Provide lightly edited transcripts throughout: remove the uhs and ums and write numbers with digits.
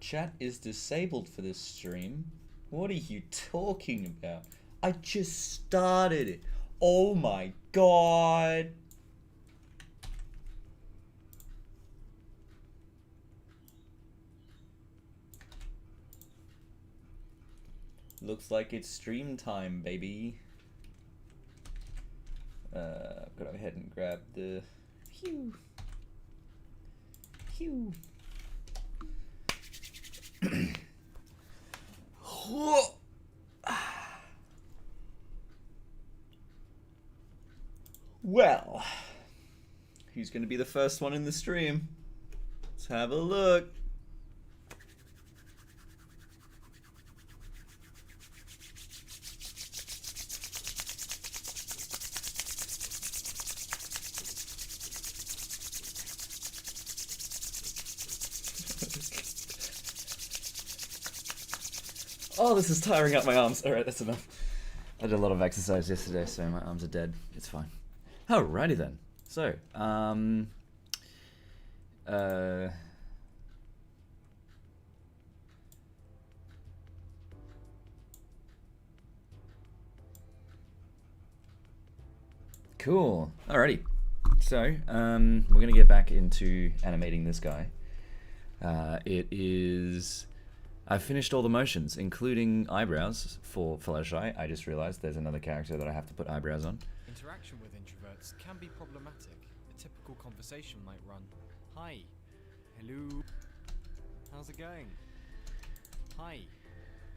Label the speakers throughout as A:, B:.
A: Chat is disabled for this stream. What are you talking about? I just started it. Oh my god. Looks like it's stream time, baby. I've got to go ahead and grab the... Phew. Phew. Well, who's going to be the first one in the stream? Let's have a look. Oh, this is tiring up my arms. Alright, that's enough. I did a lot of exercise yesterday, so my arms are dead. It's fine. Alrighty then. So, cool. Alrighty. So, we're gonna get back into animating this guy. It is... I've finished all the motions, including eyebrows for Fluttershy. I just realized there's another character that I have to put eyebrows on.
B: Interaction with introverts can be problematic. A typical conversation might run, "Hi, hello, how's it going? Hi,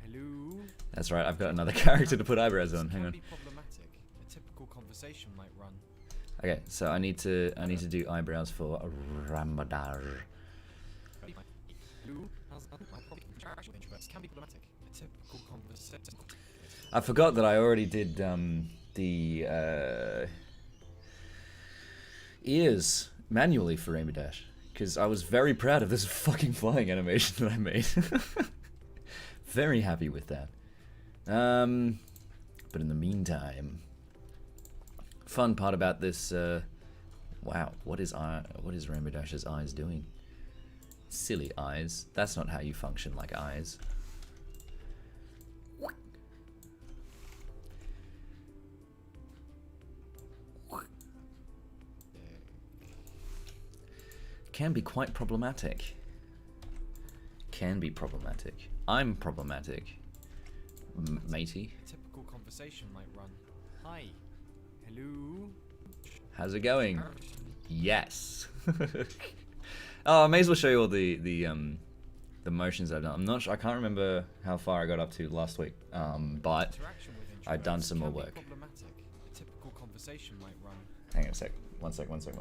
B: hello."
A: That's right, I've got another character to put eyebrows on. Hang on.
B: Can be problematic. A typical conversation might run.
A: Okay, so I need to do eyebrows for Ramadar.
B: Hello, interaction with introverts can be problematic. A typical conversation.
A: I forgot that I already did the ears manually for Rainbow Dash, because I was very proud of this fucking flying animation that I made. Very happy with that. But in the meantime, fun part about this. Wow, what is Rainbow Dash's eyes doing? Silly eyes. That's not how you function like eyes. Can be quite problematic. Can be problematic. I'm problematic. Matey.
B: A typical conversation might run, "Hi, hello.
A: How's it going?" Yes. Oh, I may as well show you all the motions I've done. I'm not sure. I can't remember how far I got up to last week. But I've done some more work.
B: A typical conversation might run.
A: Hang on a sec. One sec. I'm just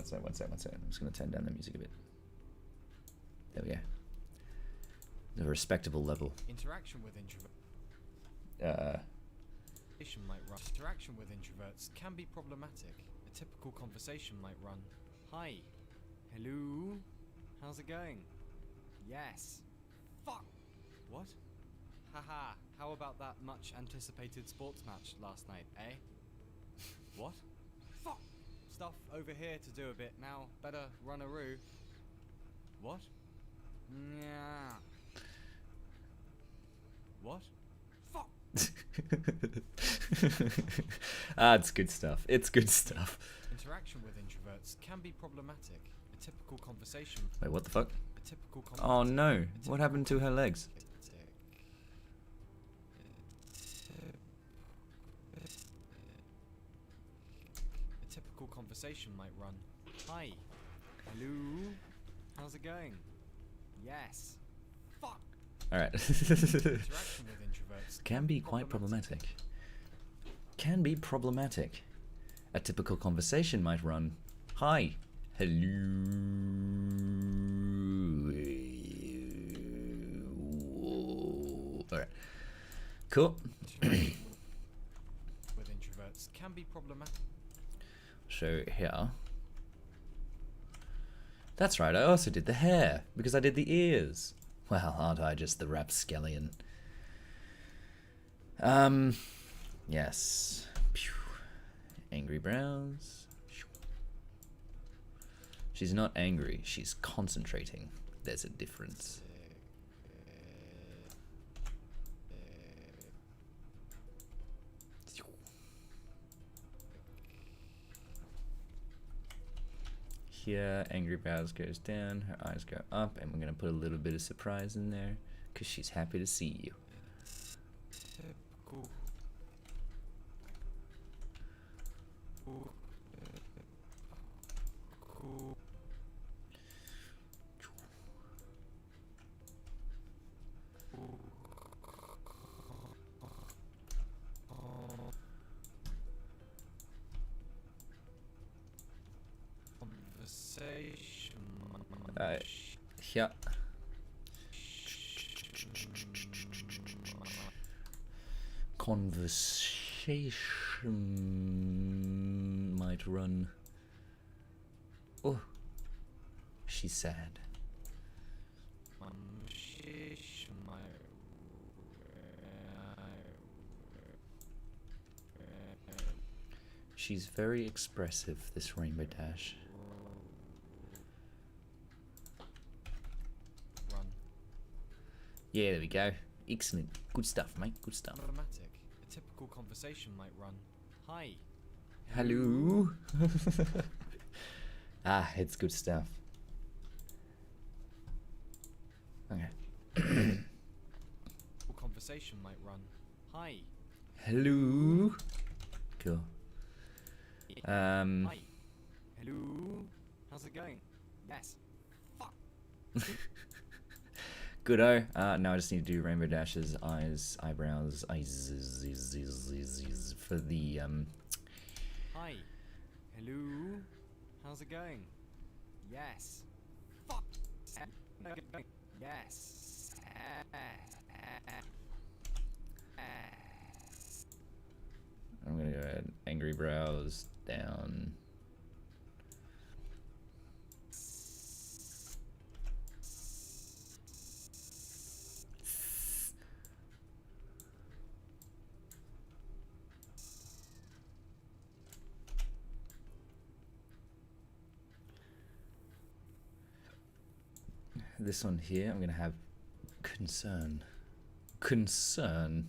A: gonna turn down the music a bit. There we go. A respectable level.
B: Interaction with introverts might run. Interaction with introverts can be problematic. A typical conversation might run, "Hi, hello, how's it going? Yes. Fuck. What? Haha. How about that much anticipated sports match last night, eh? What? Fuck. Stuff over here to do a bit now. Better run a roo. What? Yeah. What? Fuck.
A: It's good stuff. It's good stuff.
B: Interaction with introverts can be problematic. A typical conversation.
A: Wait, what the fuck?
B: A typical
A: Oh no! What happened to her legs?
B: A typical conversation might run, "Hi, hello, how's it going? Yes. Fuck."
A: Alright.
B: Interaction with introverts
A: Can be quite problematic. Can be problematic. A typical conversation might run, "Hi, hello." Alright. Cool.
B: With introverts can be problematic.
A: So here. That's right, I also did the hair, because I did the ears. Well, aren't I just the rapscallion? Yes. Pew. Angry brows. She's not angry, she's concentrating. There's a difference. here. Angry brows goes down. Her eyes go up, and we're gonna put a little bit of surprise in there because she's happy to see you.
B: Typical. Cool. Conversation.
A: Yeah. Conversation might run. Oh, she's sad. She's very expressive, this Rainbow Dash.
B: Run.
A: Yeah, there we go. Excellent. Good stuff, mate. Good stuff.
B: Automatic. A typical conversation might run. Hi.
A: Hello. Ah, it's good stuff. Okay.
B: Conversation might run. Hi.
A: Hello. Cool.
B: Hi. Hello. How's it going? Yes. Fuck.
A: Goodo. Now I just need to do Rainbow Dash's eyes, eyebrows, eyes for the
B: Hi. Hello. How's it going? Yes. Fuck. Yes.
A: I'm gonna go ahead. Angry brows down. This one here, I'm gonna have concern. Concern.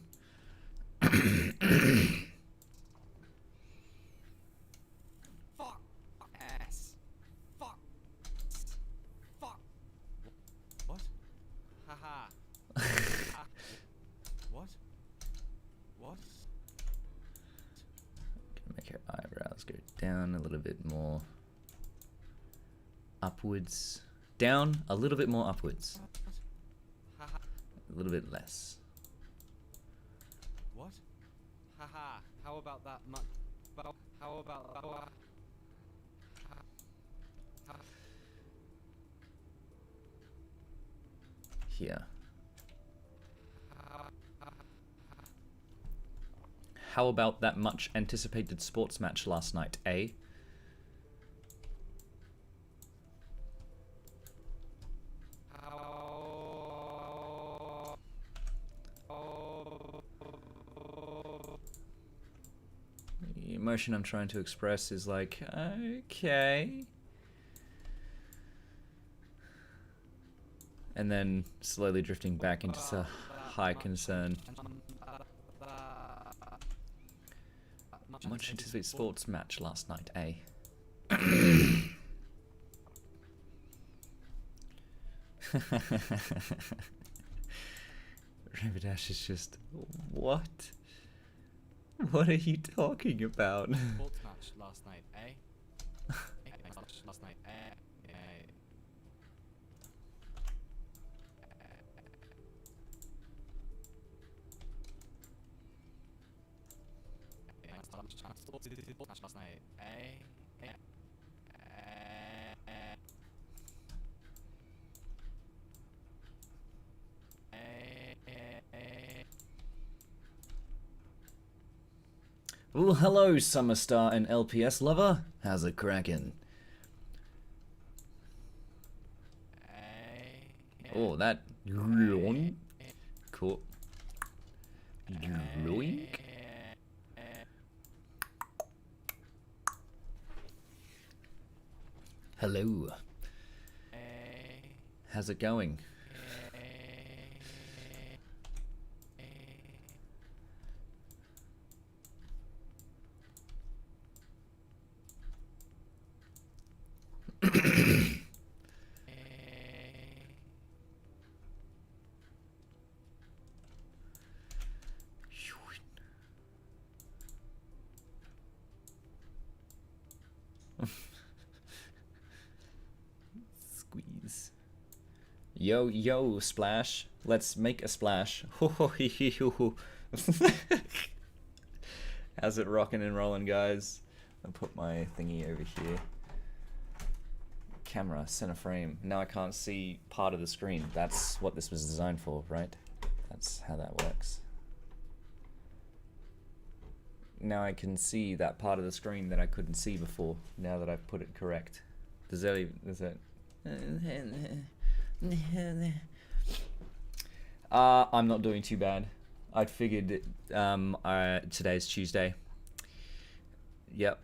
B: Fuck. Ass. Fuck. Fuck. What? Haha. What? What?
A: Make her eyebrows go down a little bit more. Upwards. Down a little bit more upwards.
B: Haha.
A: A little bit less.
B: What? Haha. How about that much? How about that?
A: Here. How about that much anticipated sports match last night, eh? The emotion I'm trying to express is like, okay. And then slowly drifting back into high concern. Much anticipated sports match last night, eh? Rainbow Dash is just, what? What are you talking about?
B: Sports match last night, eh? Last night, eh? Sports match last night, eh?
A: Well, hello, Summerstar and LPS lover. How's it cracking? Oh, that cool. Hello. How's it going? Squeeze. Yo, yo, splash. Let's make a splash. How's it rocking and rolling, guys? I'll put my thingy over here. Camera, center frame. Now I can't see part of the screen. That's what this was designed for, right? That's how that works. Now I can see that part of the screen that I couldn't see before, now that I've put it correct. Does that even, does that... I'm not doing too bad. I'd figured today's Tuesday. Yep.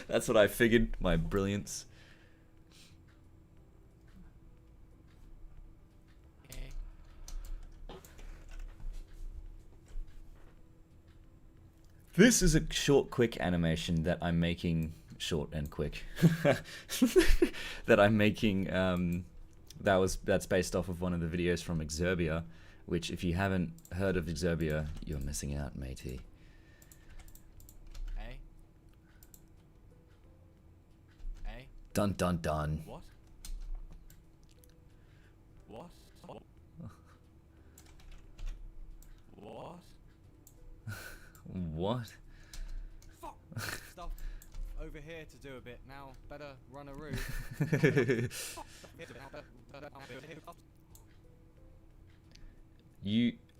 A: That's what I figured, my brilliance. This is a short, quick animation that I'm making, short and quick, that I'm making, that's based off of one of the videos from Exerbia, which if you haven't heard of Exerbia, you're missing out, matey.
B: Hey? Hey?
A: Dun dun dun.
B: What? What? What?
A: What?
B: Fuck! Stuff over here to do a bit now. Better run a route.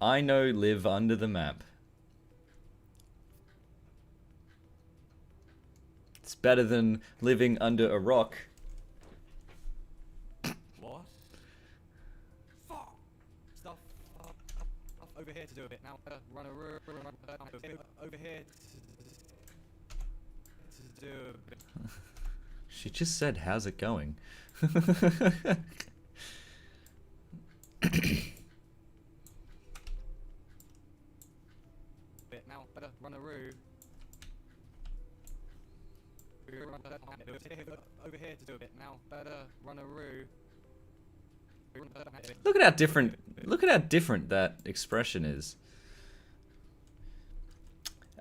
A: I know live under the map. It's better than living under a rock.
B: What? Fuck! Stuff over here to do a bit now. Better run a route. Over here to do a bit.
A: She just said, how's it going?
B: Bit now. Better run a route. Over here to do a bit now. Better run a route.
A: Look at how different that expression is.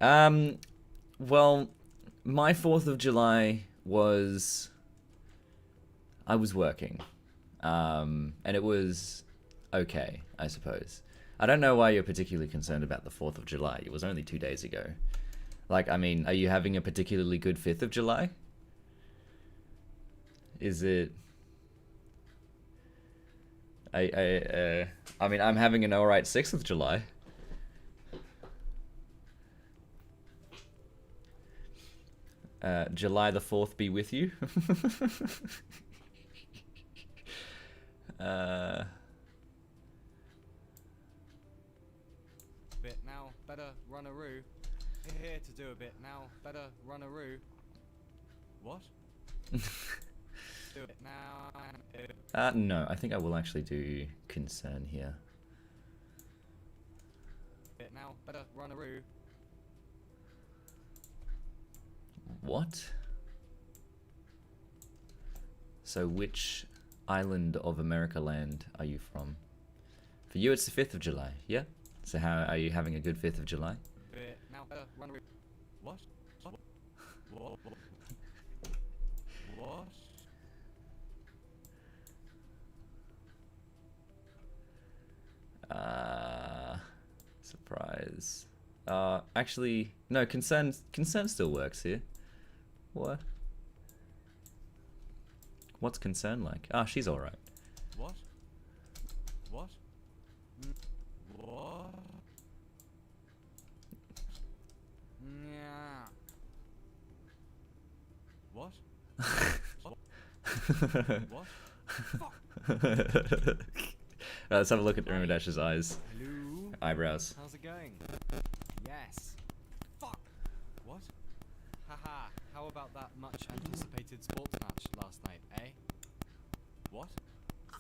A: Well, my 4th of July was, I was working, and it was okay, I suppose. I don't know why you're particularly concerned about the 4th of July. It was only 2 days ago. Like, I mean, are you having a particularly good 5th of July? Is it... I mean, I'm having an alright 6th of July. July the 4th be with you.
B: Bit now. Better run a route. Here to do a bit now. Better run a route. What? Do it now.
A: No, I think I will actually do concern here.
B: Bit now. Better run a route.
A: What? So which island of America land are you from? For you it's the 5th of July, yeah? So how are you having a good 5th of July?
B: Bit now. Better run a route. What? What? What?
A: Surprise. Actually, no, concern still works here. What? What's concern like? Ah, she's alright.
B: What? What? What? Yeah. What? What? Fuck.
A: Let's have a look at Urimidash's eyes.
B: Hello?
A: Eyebrows.
B: How's it going? Yes. Fuck. What? Haha. How about that much anticipated sports match last night, eh? What?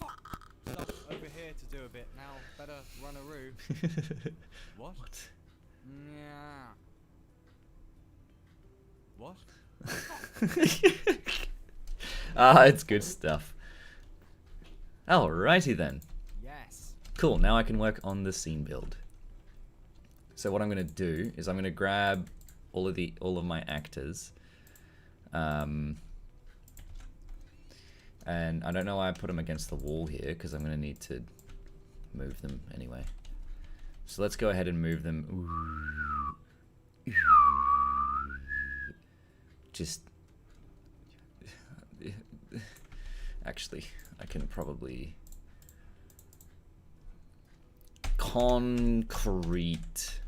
B: Fuck. Stuff over here to do a bit now. Better run a route. What? Yeah. What?
A: It's good stuff. Alrighty then.
B: Yes.
A: Cool, now I can work on the scene build. So what I'm gonna do is I'm gonna grab all of my actors. And I don't know why I put them against the wall here, because I'm going to need to move them anyway. So let's go ahead and move them. Just... Actually, I can probably... Concrete.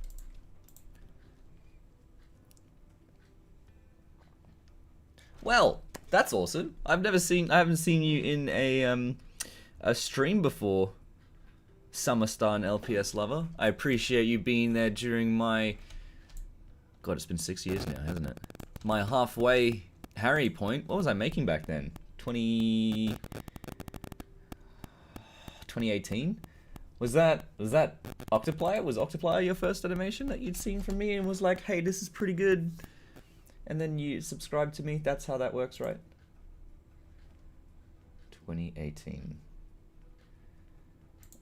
A: Well, that's awesome. I haven't seen you in a stream before, Summerstar and LPS Lover. I appreciate you being there during my... God, it's been 6 years now, hasn't it? My halfway Harry point. What was I making back then? 2018? Was that Octoplier? Was Octoplier your first animation that you'd seen from me and was like, hey, this is pretty good? And then you subscribed to me? That's how that works, right? 2018.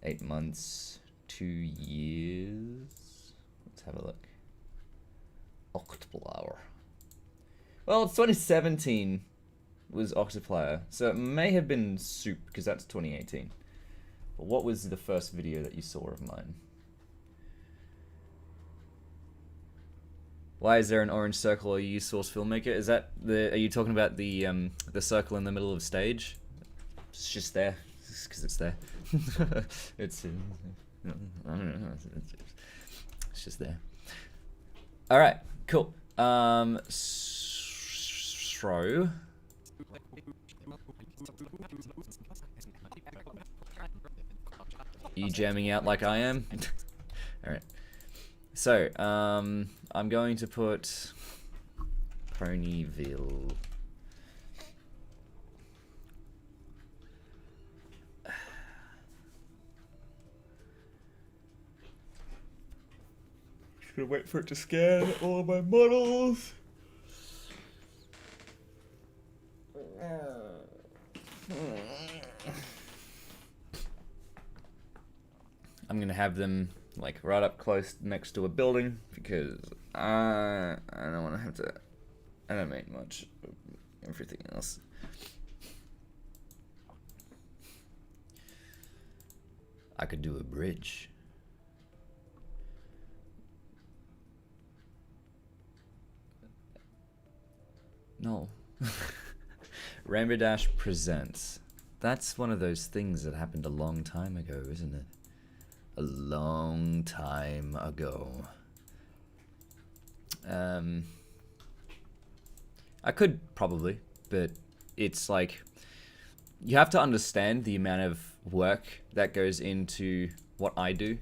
A: 8 months, 2 years. Let's have a look. Octoplier. Well, it's 2017 was Octoplier, so it may have been Soup, because that's 2018. But what was the first video that you saw of mine? Why is there an orange circle? Are you Source Filmmaker? Is that the? Are you talking about the circle in the middle of the stage? It's just there, because it's there. It's I don't know. It's just there. All right, cool. So. You jamming out like I am? Alright. So, I'm going to put Ponyville. Just gonna wait for it to scan all of my models. I'm gonna have them like right up close next to a building because I don't want to have to animate much of everything else. I could do a bridge. No. Rainbow Dash presents. That's one of those things that happened a long time ago, isn't it? A long time ago. I could probably, but it's like you have to understand the amount of work that goes into what I do.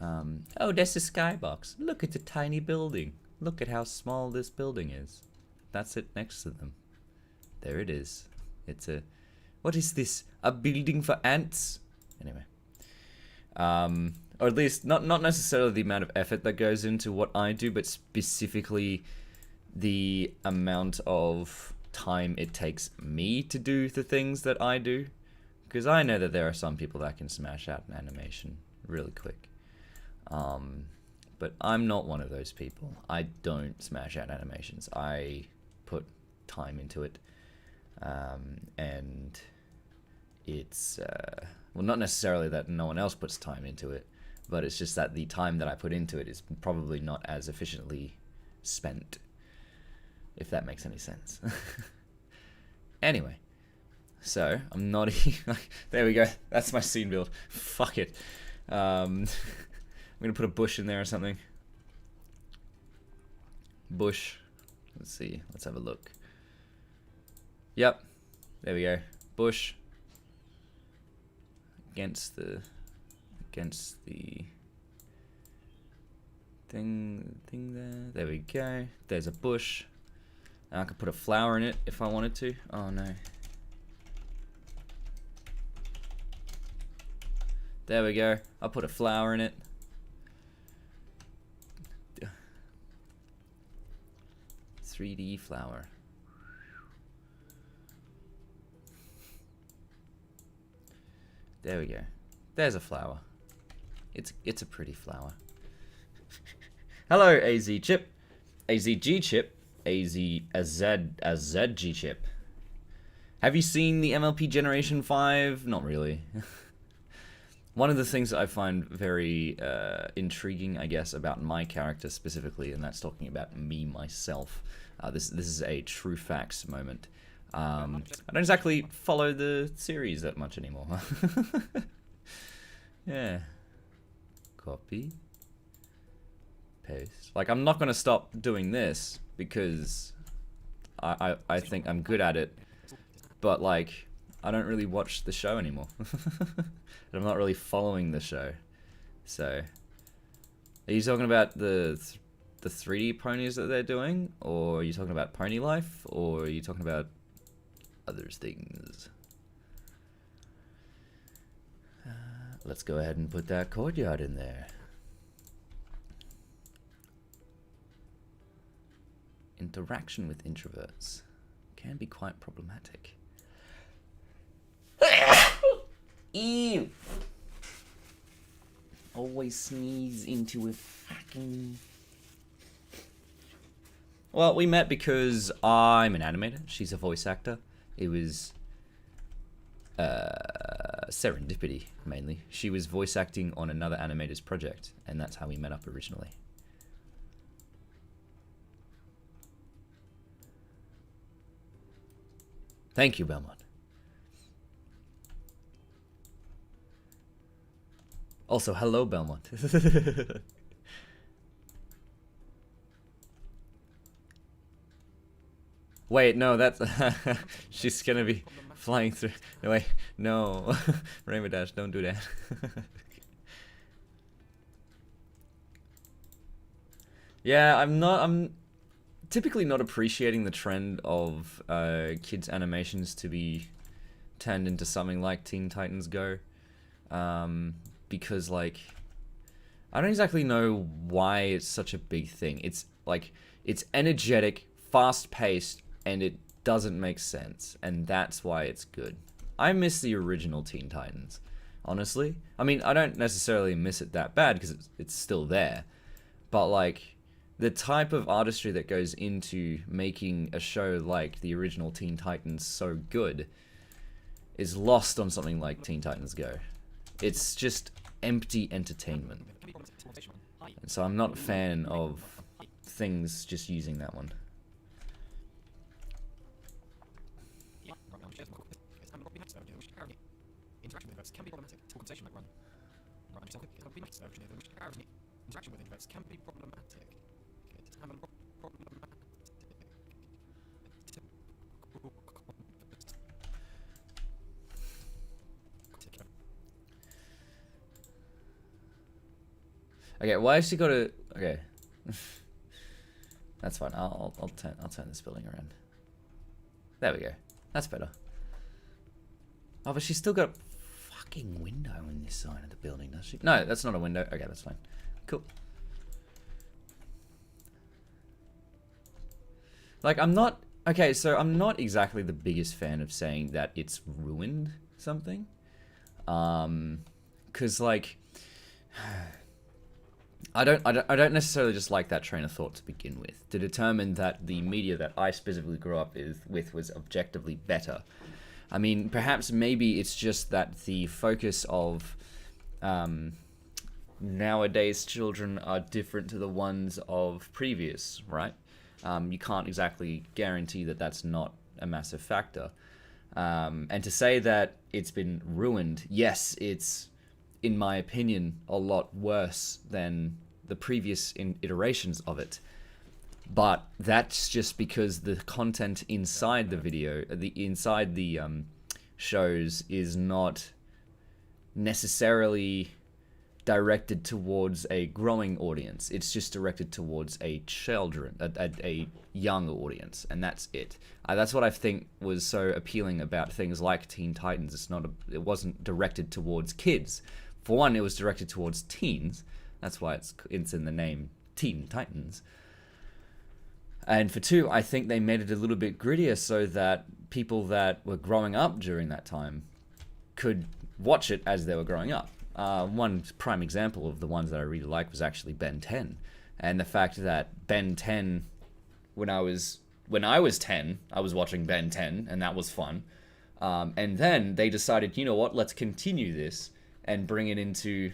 A: Oh, there's a skybox. Look at the tiny building. Look at how small this building is. That's it next to them. There it is. It's a... What is this? A building for ants? Anyway. Or at least, not necessarily the amount of effort that goes into what I do, but specifically the amount of time it takes me to do the things that I do. Because I know that there are some people that can smash out an animation really quick. But I'm not one of those people. I don't smash out animations. I put time into it. And it's, well, not necessarily that no one else puts time into it, but it's just that the time that I put into it is probably not as efficiently spent, if that makes any sense. Anyway, so I'm not there we go. That's my scene build. Fuck it. I'm gonna put a bush in there or something. Bush. Let's see. Let's have a look. Yep. There we go. Bush. Against the thing there. There we go. There's a bush. And I could put a flower in it if I wanted to. Oh no. There we go. I'll put a flower in it. .3D flower. There we go. There's a flower. It's a pretty flower. Hello, AZ Chip. AZG Chip. a ZG chip. Have you seen the MLP Generation 5? Not really. One of the things that I find very intriguing, I guess, about my character specifically, and that's talking about me, myself. This is a true facts moment. I don't exactly follow the series that much anymore. Yeah. Copy. Paste. Like, I'm not going to stop doing this because I think I'm good at it. But, like, I don't really watch the show anymore. And I'm not really following the show. So, are you talking about the 3D ponies that they're doing? Or are you talking about Pony Life? Or are you talking about other things? Let's go ahead and put that courtyard in there. Interaction with introverts can be quite problematic. Ew! Always sneeze into a fucking... Well, we met because I'm an animator. She's a voice actor. It was serendipity, mainly. She was voice acting on another animator's project, and that's how we met up originally. Thank you, Belmont. Also, hello, Belmont. Wait, no, that's... She's gonna be flying through... No, wait, no. Rainbow Dash, don't do that. Yeah, I'm typically not appreciating the trend of kids' animations to be turned into something like Teen Titans Go. Because, like, I don't exactly know why it's such a big thing. It's, like, it's energetic, fast-paced, and it doesn't make sense. And that's why it's good. I miss the original Teen Titans, honestly. I mean, I don't necessarily miss it that bad, because it's still there. But, like, the type of artistry that goes into making a show like the original Teen Titans so good is lost on something like Teen Titans Go. It's just empty entertainment. And so I'm not a fan of things just using that one. Okay, why has she got to... Okay. That's fine. I'll turn this building around. There we go. That's better. Oh, but she's still got a fucking window in this side of the building, does she? No, that's not a window. Okay, that's fine. Cool. Like, I'm not... Okay, so I'm not exactly the biggest fan of saying that it's ruined something. 'Cause, like... I don't necessarily just like that train of thought to begin with. To determine that the media that I specifically grew up with was objectively better. I mean, perhaps maybe it's just that the focus of nowadays children are different to the ones of previous, right? You can't exactly guarantee that that's not a massive factor. And to say that it's been ruined, yes, it's, in my opinion, a lot worse than the previous iterations of it. But that's just because the content inside the video, inside the shows, is not necessarily directed towards a growing audience. It's just directed towards a young audience, and that's it. That's what I think was so appealing about things like Teen Titans. It wasn't directed towards kids. For one, it was directed towards teens. That's why it's in the name, Teen Titans. And for two, I think they made it a little bit grittier so that people that were growing up during that time could watch it as they were growing up. One prime example of the ones that I really liked was actually Ben 10. And the fact that Ben 10 when I was 10. I was watching Ben 10, and that was fun. And then they decided, you know what, let's continue this and bring it into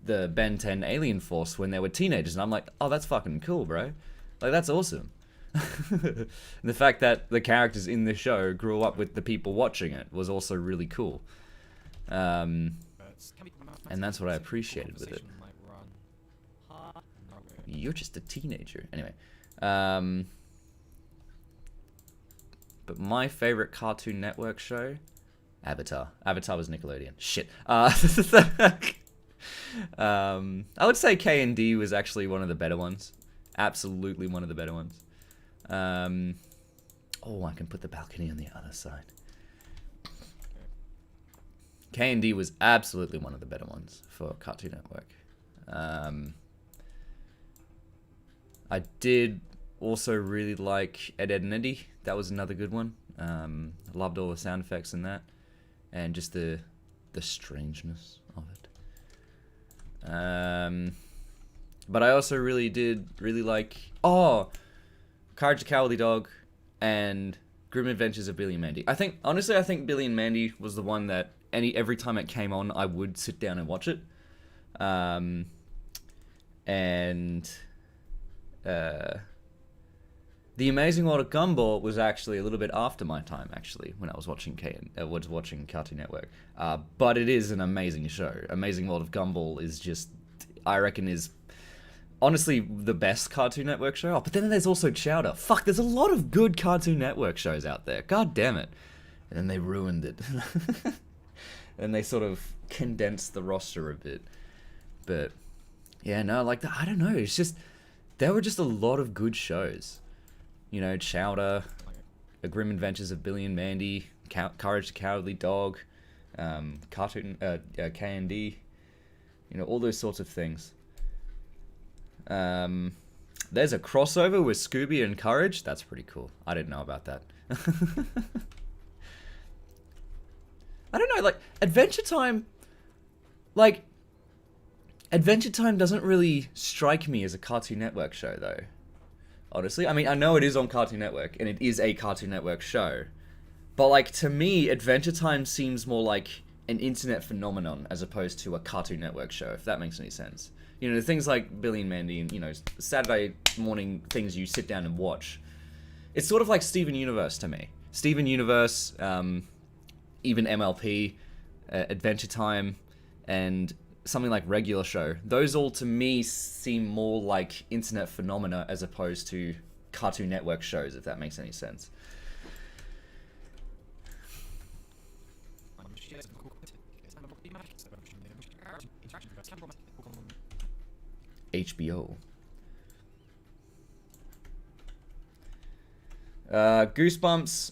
A: the Ben 10 Alien Force when they were teenagers. And I'm like, oh, that's fucking cool, bro. Like, that's awesome. And the fact that the characters in the show grew up with the people watching it was also really cool. And that's what I appreciated with it. You're just a teenager. Anyway. But my favorite Cartoon Network show, Avatar. Avatar was Nickelodeon. Shit. I would say K&D was actually one of the better ones. Absolutely one of the better ones. Oh, I can put the balcony on the other side. K&D was absolutely one of the better ones for Cartoon Network. I did also really like Ed, Edd and Eddy. That was another good one. I loved all the sound effects in that, and just the strangeness of it. But I also really like Courage the Cowardly Dog and Grim Adventures of Billy and Mandy. I think Billy and Mandy was the one that every time it came on, I would sit down and watch it. The Amazing World of Gumball was actually a little bit after my time, actually, when I was watching Cartoon Network. But it is an amazing show. Amazing World of Gumball is just, I reckon, is honestly the best Cartoon Network show. Oh, but then there's also Chowder. Fuck, there's a lot of good Cartoon Network shows out there. God damn it. And then they ruined it. And they sort of condensed the roster a bit. But yeah, no, like, I don't know. It's just, there were just a lot of good shows. You know, Chowder, The Grim Adventures of Billy and Mandy, Courage the Cowardly Dog, K&D, you know, all those sorts of things. There's a crossover with Scooby and Courage. That's pretty cool. I didn't know about that. I don't know, like, Adventure Time doesn't really strike me as a Cartoon Network show, though. Honestly, I mean, I know it is on Cartoon Network, and it is a Cartoon Network show. But, like, to me, Adventure Time seems more like an internet phenomenon as opposed to a Cartoon Network show, if that makes any sense. You know, things like Billy and Mandy and, you know, Saturday morning things you sit down and watch. It's sort of like Steven Universe to me. Steven Universe, even MLP, Adventure Time, and something like Regular Show. Those all, to me, seem more like internet phenomena as opposed to Cartoon Network shows, if that makes any sense. HBO. Goosebumps.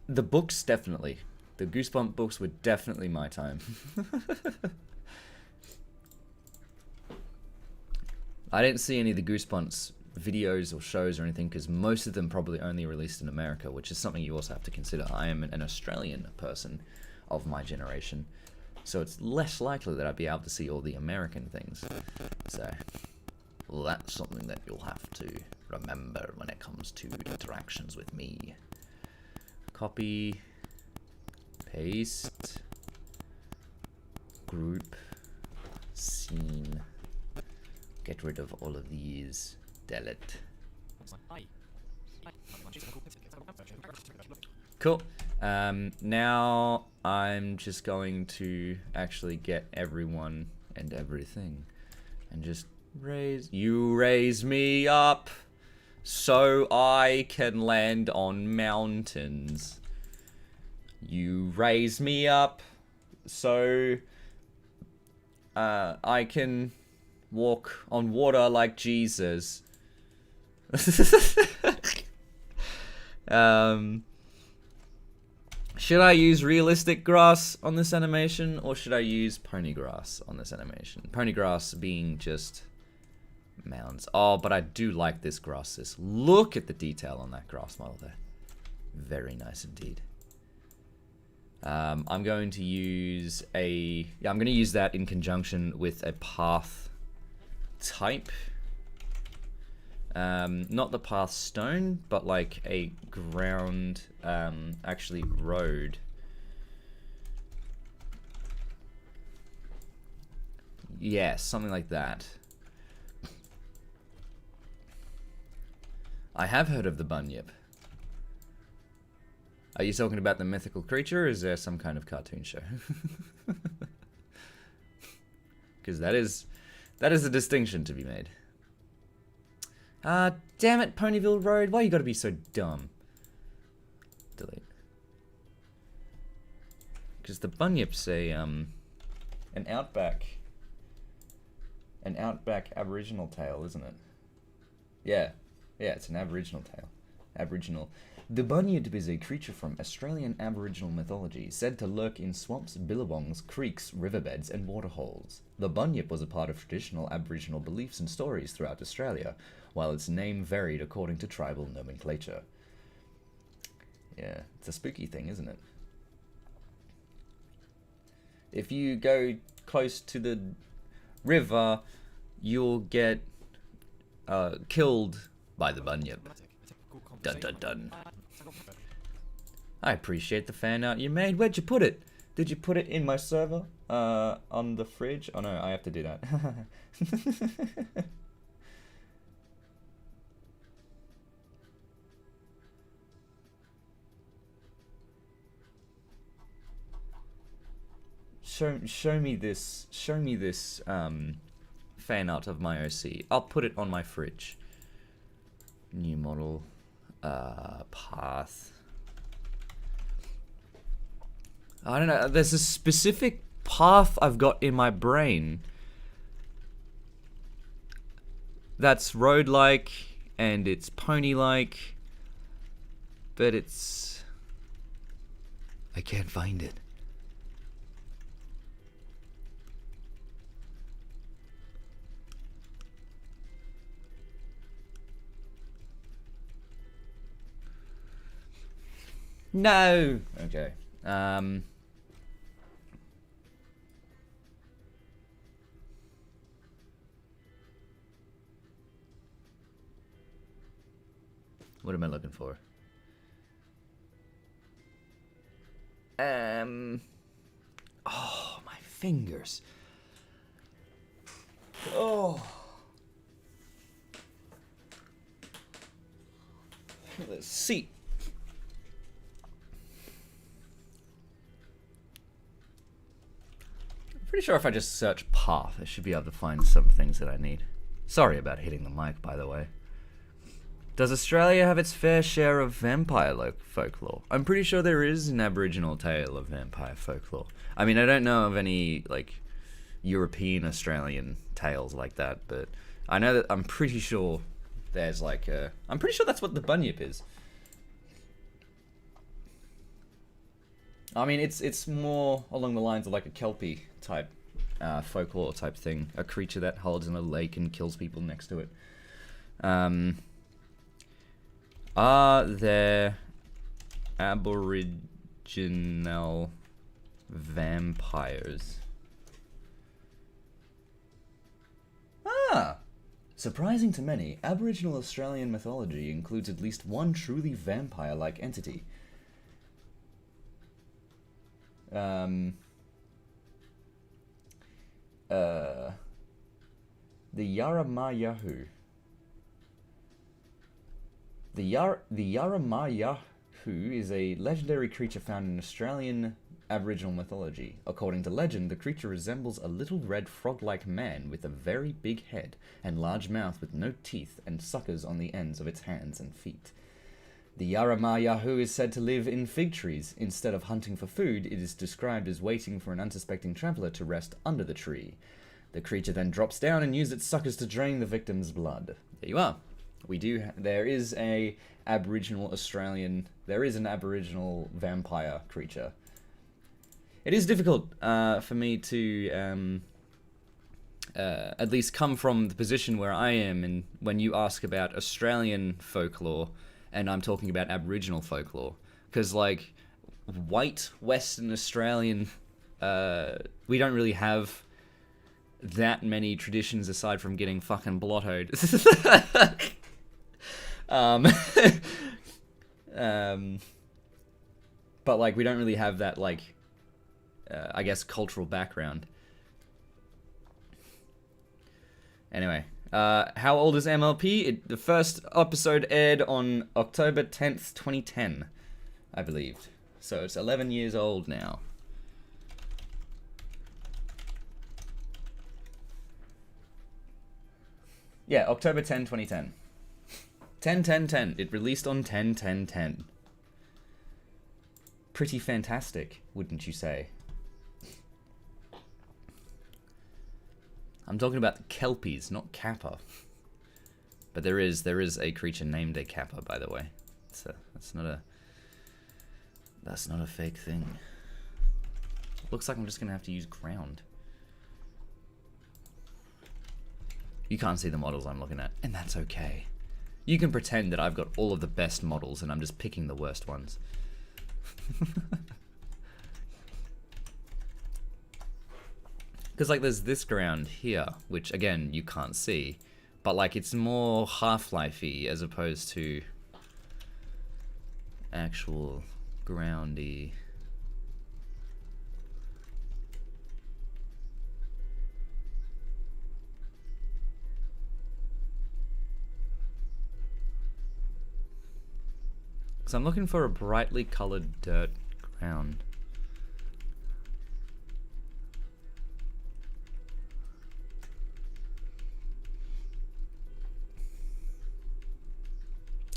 A: The books, definitely. The Goosebump books were definitely my time. I didn't see any of the Goosebumps videos or shows or anything because most of them probably only released in America, which is something you also have to consider. I am an Australian person of my generation, so it's less likely that I'd be able to see all the American things. So that's something that you'll have to remember when it comes to interactions with me. Copy, paste, group, scene. Get rid of all of these. Delete. Cool. Now I'm just going to actually get everyone and everything and just raise me up so I can land on mountains. You raise me up so I can walk on water like Jesus. Should I use realistic grass on this animation, or should I use pony grass on this animation? Pony grass being just mounds. Oh, but I do like this grass. Look at the detail on that grass model there. Very nice indeed. I'm going to use I'm going to use that in conjunction with a path type. not the path stone, but like a ground, actually road. Yes, something like that. I have heard of the bunyip. Are you talking about the mythical creature, or is there some kind of cartoon show? Because that is a distinction to be made. Damn it, Ponyville Road, why you gotta be so dumb? Delete. Because the bunyip's a, an outback Aboriginal tale, isn't it? Yeah, it's an Aboriginal tale. Aboriginal. The bunyip is a creature from Australian Aboriginal mythology, said to lurk in swamps, billabongs, creeks, riverbeds, and waterholes. The bunyip was a part of traditional Aboriginal beliefs and stories throughout Australia, while its name varied according to tribal nomenclature. Yeah, it's a spooky thing, isn't it? If you go close to the river, you'll get killed by the bunyip. Dun dun dun. I appreciate the fan art you made. Where'd you put it? Did you put it in my server? On the fridge? Oh no, I have to do that. Show me this fan art of my OC. I'll put it on my fridge. New model, path. I don't know, there's a specific path I've got in my brain that's road-like and it's pony-like, but it's... I can't find it. No! Okay. What am I looking for? Oh, my fingers. Oh. Let's see. Pretty sure if I just search path, I should be able to find some things that I need. Sorry about hitting the mic, by the way. Does Australia have its fair share of vampire folklore? I'm pretty sure there is an Aboriginal tale of vampire folklore. I mean, I don't know of any, like, European Australian tales like that, but I know that I'm pretty sure there's, like, a... I'm pretty sure that's what the bunyip is. I mean, it's more along the lines of, like, a Kelpie type folklore type thing. A creature that holds in a lake and kills people next to it. Are there Aboriginal vampires? Ah! Surprising to many, Aboriginal Australian mythology includes at least one truly vampire-like entity. The Yaramayahu. The Yaramayahu is a legendary creature found in Australian Aboriginal mythology. According to legend, the creature resembles a little red frog-like man with a very big head and large mouth with no teeth and suckers on the ends of its hands and feet. The Yaramayahu is said to live in fig trees. Instead of hunting for food, it is described as waiting for an unsuspecting traveller to rest under the tree. The creature then drops down and uses its suckers to drain the victim's blood. There you are. There is an Aboriginal vampire creature. It is difficult for me to at least come from the position where I am, and when you ask about Australian folklore, and I'm talking about Aboriginal folklore, because like white Western Australian, we don't really have that many traditions aside from getting fucking blottoed. um, but like we don't really have that like, I guess cultural background. Anyway, how old is MLP? The first episode aired on October 10th, 2010, I believe. So it's 11 years old now. Yeah, October 10, 2010. 10-10-10. It released on 10-10-10. Pretty fantastic, wouldn't you say? I'm talking about the Kelpies, not Kappa. But there is a creature named a Kappa, by the way. So that's not a fake thing. Looks like I'm just gonna have to use ground. You can't see the models I'm looking at, and that's okay. You can pretend that I've got all of the best models and I'm just picking the worst ones. Because like there's this ground here, which again you can't see, but like it's more Half-Life-y as opposed to actual groundy. Because I'm looking for a brightly colored dirt ground.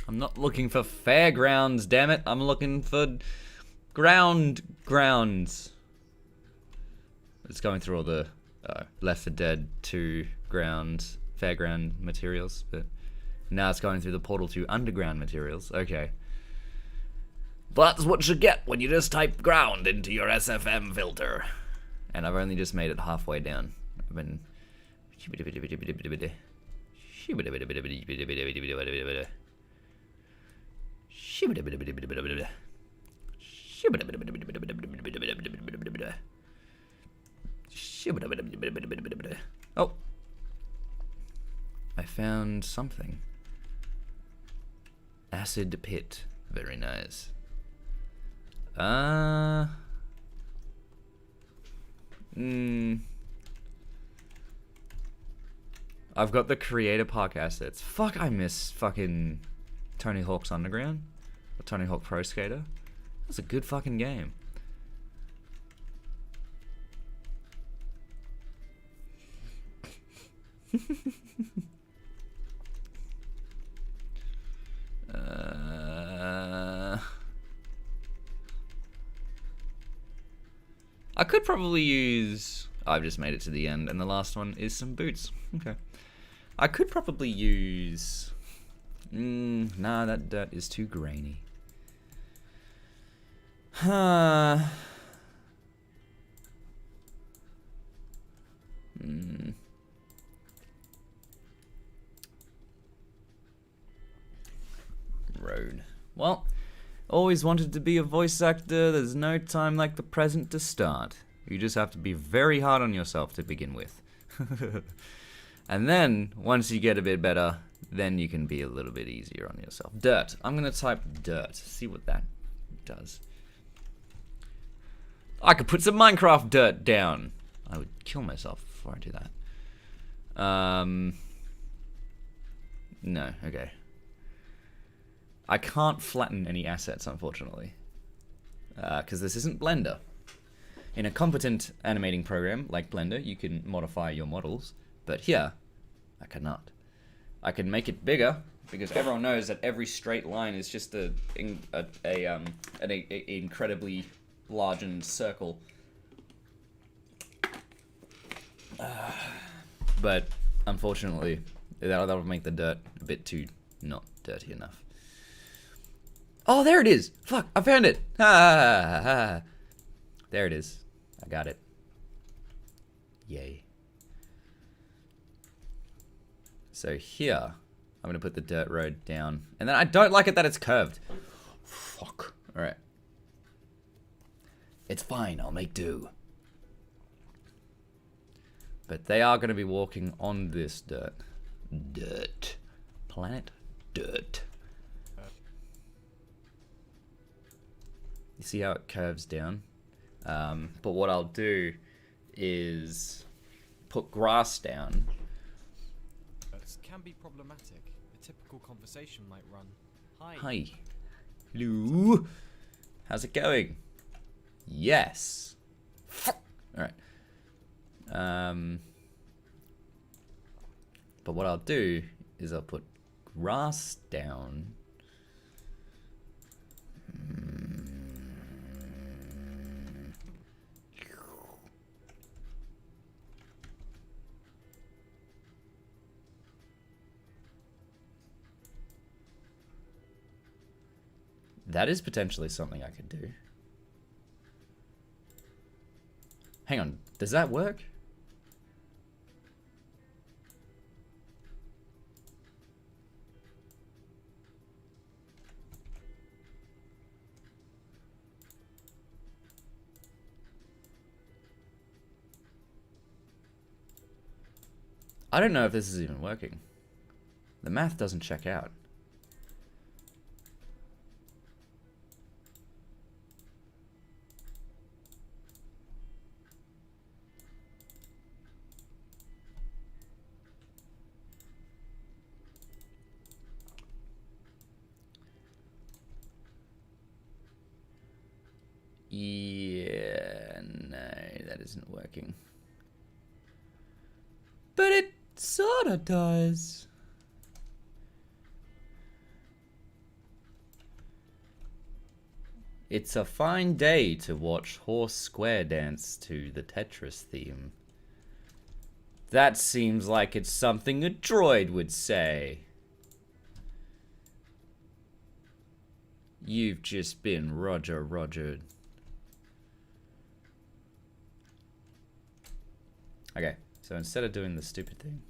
A: I'm not looking for fairgrounds, damn it. I'm looking for grounds. It's going through all the Left 4 Dead 2 fairground materials, but now it's going through the Portal 2 underground materials. Okay. That's what you get when you just type ground into your SFM filter. And I've only just made it halfway down. I've been... Oh! I found something. Acid pit. Very nice. I've got the Creator Park assets. Fuck, I miss fucking Tony Hawk's Underground. Or Tony Hawk Pro Skater. That's a good fucking game. I could probably use... I've just made it to the end, and the last one is some boots. Okay. I could probably use... nah, that dirt is too grainy. Huh. Road. Well... Always wanted to be a voice actor, there's no time like the present to start. You just have to be very hard on yourself to begin with. And then, once you get a bit better, then you can be a little bit easier on yourself. Dirt. I'm gonna type dirt, see what that does. I could put some Minecraft dirt down. I would kill myself before I do that. No, okay. I can't flatten any assets, unfortunately, because this isn't Blender. In a competent animating program like Blender, you can modify your models, but here, I cannot. I can make it bigger, because everyone knows that every straight line is just an incredibly largened circle. But, unfortunately, that would make the dirt a bit too not dirty enough. Oh, there it is! Fuck, I found it! Ah, there it is. I got it. Yay. So here, I'm gonna put the dirt road down. And then I don't like it that it's curved. Fuck. Alright. It's fine, I'll make do. But they are gonna be walking on this dirt. Dirt. Planet dirt. You see how it curves down? But what I'll do is put grass down.
B: Can be problematic. A typical conversation might run. Hi.
A: Hi. Hello. How's it going? Yes. Alright. But what I'll do is I'll put grass down. That is potentially something I could do. Hang on, does that work? I don't know if this is even working. The math doesn't check out. Yeah, no, that isn't working. But it sorta does. It's a fine day to watch Horse Square dance to the Tetris theme. That seems like it's something a droid would say. You've just been Rogered. Okay, so instead of doing the stupid thing,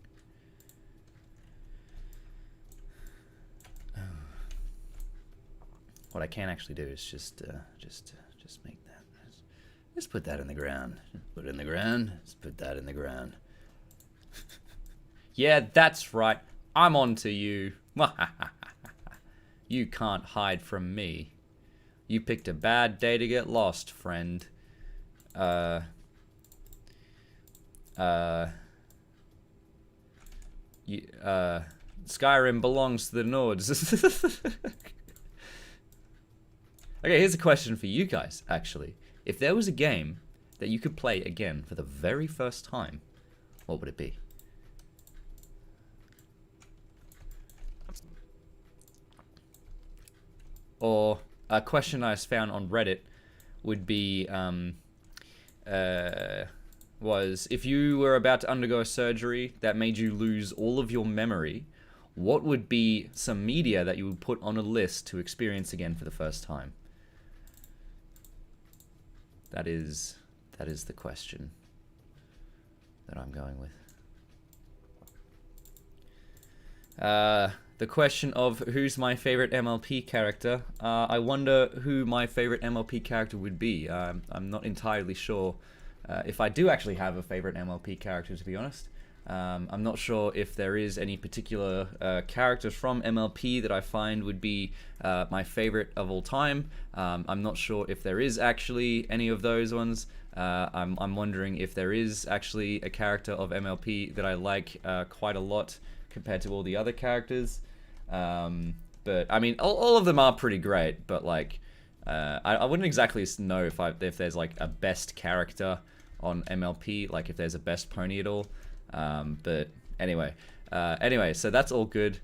A: what I can actually do is just make that. Just put that in the ground. Put it in the ground. Just put that in the ground. Yeah, that's right. I'm on to you. You can't hide from me. You picked a bad day to get lost, friend. Skyrim belongs to the Nords. Okay, here's a question for you guys, actually. If there was a game that you could play again for the very first time, what would it be? Or a question I found on Reddit would be, was if you were about to undergo a surgery that made you lose all of your memory, what would be some media that you would put on a list to experience again for the first time? That is the question that I'm going with. The question of who's my favorite MLP character. I wonder who my favorite MLP character would be. I'm not entirely sure if I do actually have a favorite MLP character, to be honest. I'm not sure if there is any particular characters from MLP that I find would be my favorite of all time. I'm not sure if there is actually any of those ones. I'm wondering if there is actually a character of MLP that I like quite a lot compared to all the other characters. But I mean, all of them are pretty great, but like, I wouldn't exactly know if there's like a best character on MLP, like if there's a best pony at all. But anyway, so that's all good.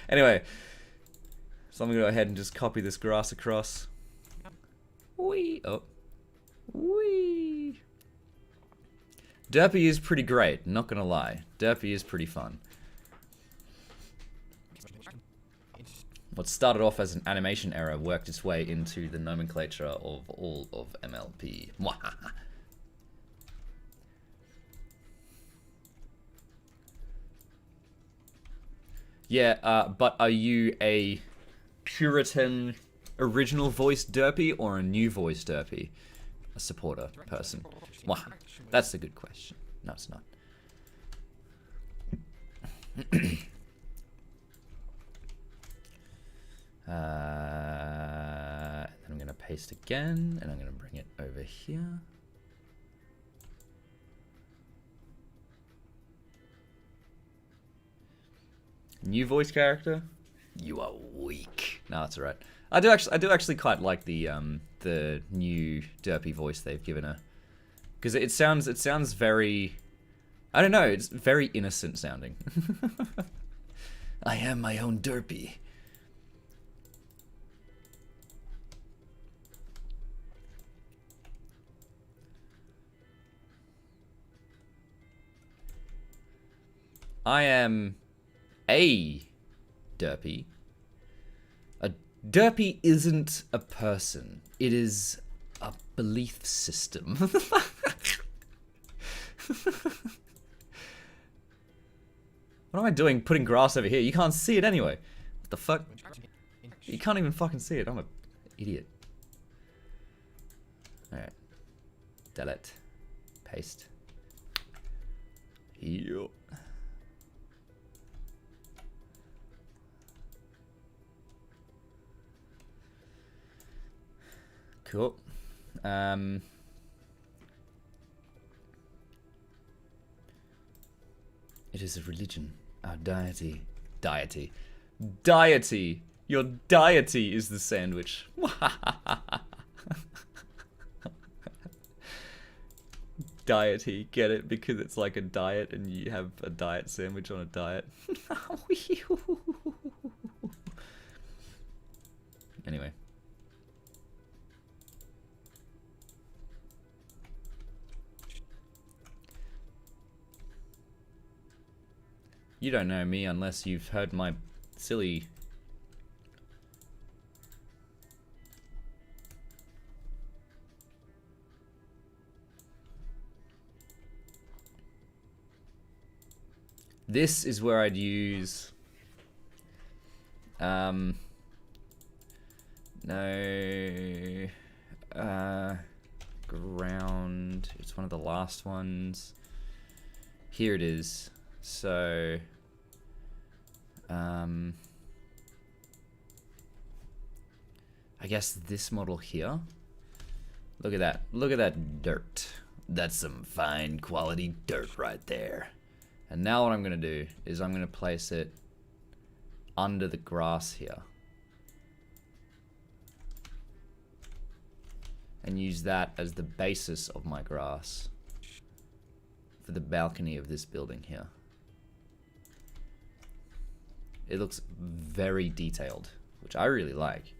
A: Anyway, so I'm gonna go ahead and just copy this grass across. Wee, oh, wee. Derpy is pretty great, not gonna lie. Derpy is pretty fun. What started off as an animation error worked its way into the nomenclature of all of MLP. Yeah, but are you a Puritan original voice Derpy or a new voice Derpy? A supporter person. That's a good question. No, it's not. Then I'm going to paste again, and I'm going to bring it over here. New voice character? You are weak. No, that's alright. I do actually quite like the new derpy voice they've given her, because it sounds very, I don't know, it's very innocent sounding. I am my own derpy. I am a derpy. A derpy isn't a person. It is a belief system. What am I doing putting grass over here? You can't see it anyway. What the fuck? You can't even fucking see it. I'm an idiot. Alright. Delete. Paste. Yo. Cool. It is a religion. Our deity. Deity. Deity! Your deity is the sandwich. Deity. Get it? Because it's like a diet and you have a diet sandwich on a diet. Anyway. You don't know me unless you've heard my silly... This is where I'd use... No... Ground... It's one of the last ones. Here it is. So... I guess this model here. Look at that. Look at that dirt. That's some fine quality dirt right there. And now what I'm going to do is I'm going to place it under the grass here. And use that as the basis of my grass for the balcony of this building here. It looks very detailed, which I really like.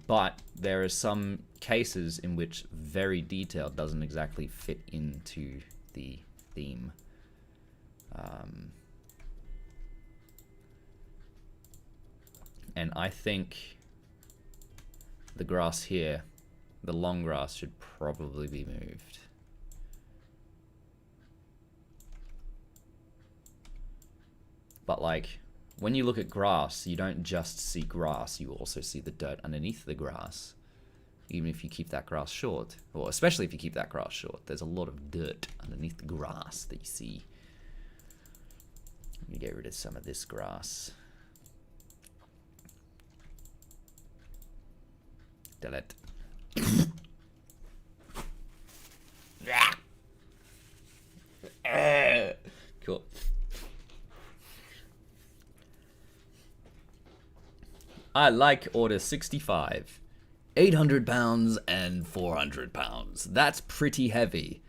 A: But there are some cases in which very detailed doesn't exactly fit into the theme. And I think the grass here, the long grass, should probably be moved. But like, when you look at grass, you don't just see grass, you also see the dirt underneath the grass. Even if you keep that grass short, or especially if you keep that grass short, there's a lot of dirt underneath the grass that you see. Let me get rid of some of this grass. Delete. Cool. I like order 65. 800 pounds and 400 pounds. That's pretty heavy.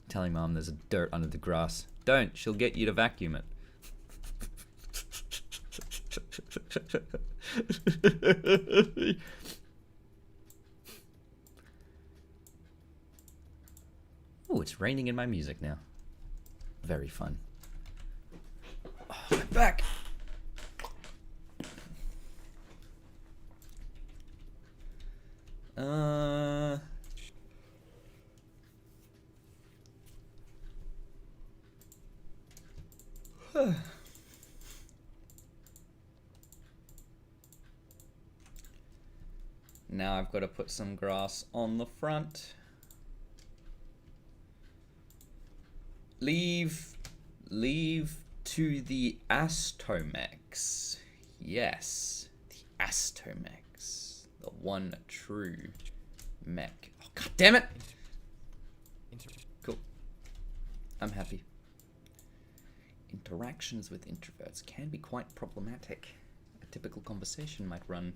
A: Telling Mom there's a dirt under the grass. Don't, she'll get you to vacuum it. Oh, it's raining in my music now. Very fun. Oh, my back. Now I've got to put some grass on the front. Leave to the astromech. Astromechs. Yes. The Astromechs. The one true mech. Oh, god damn it! Cool. I'm happy. Interactions with introverts can be quite problematic. A typical conversation might run,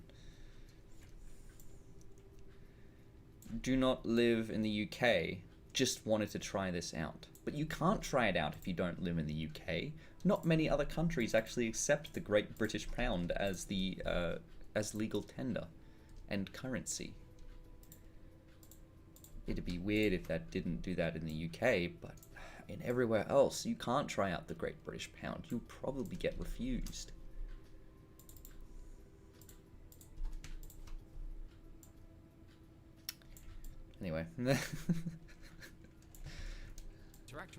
A: do not live in the UK, just wanted to try this out. But you can't try it out if you don't live in the UK. Not many other countries actually accept the Great British Pound as the as legal tender and currency. It'd be weird if that didn't do that in the UK, but in everywhere else, you can't try out the Great British Pound. You'll probably get refused. Anyway.
B: Interaction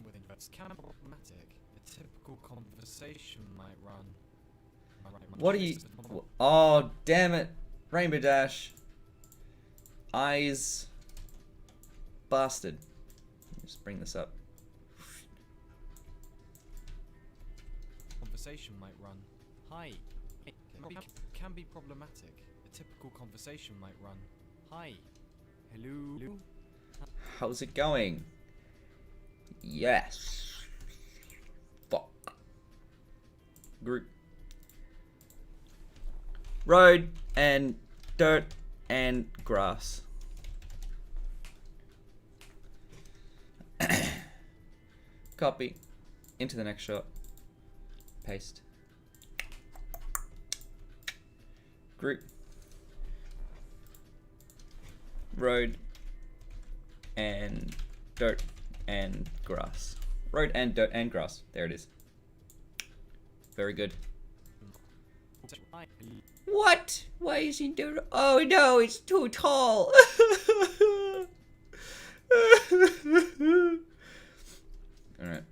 B: with introverts can be problematic. A typical conversation might run.
A: What are you... Oh, damn it. Rainbow Dash. Eyes. Bastard. Just bring this up.
B: Conversation might run. Hi. Can be problematic. A typical conversation might run. Hi. Hello.
A: How's it going? Yes. Fuck. Group. Road and dirt and grass. Copy. Into the next shot. Paste. Group. Road and dirt and grass. Road and dirt and grass. There it is. Very good. What? Why is he doing? Oh no, it's too tall. Alright,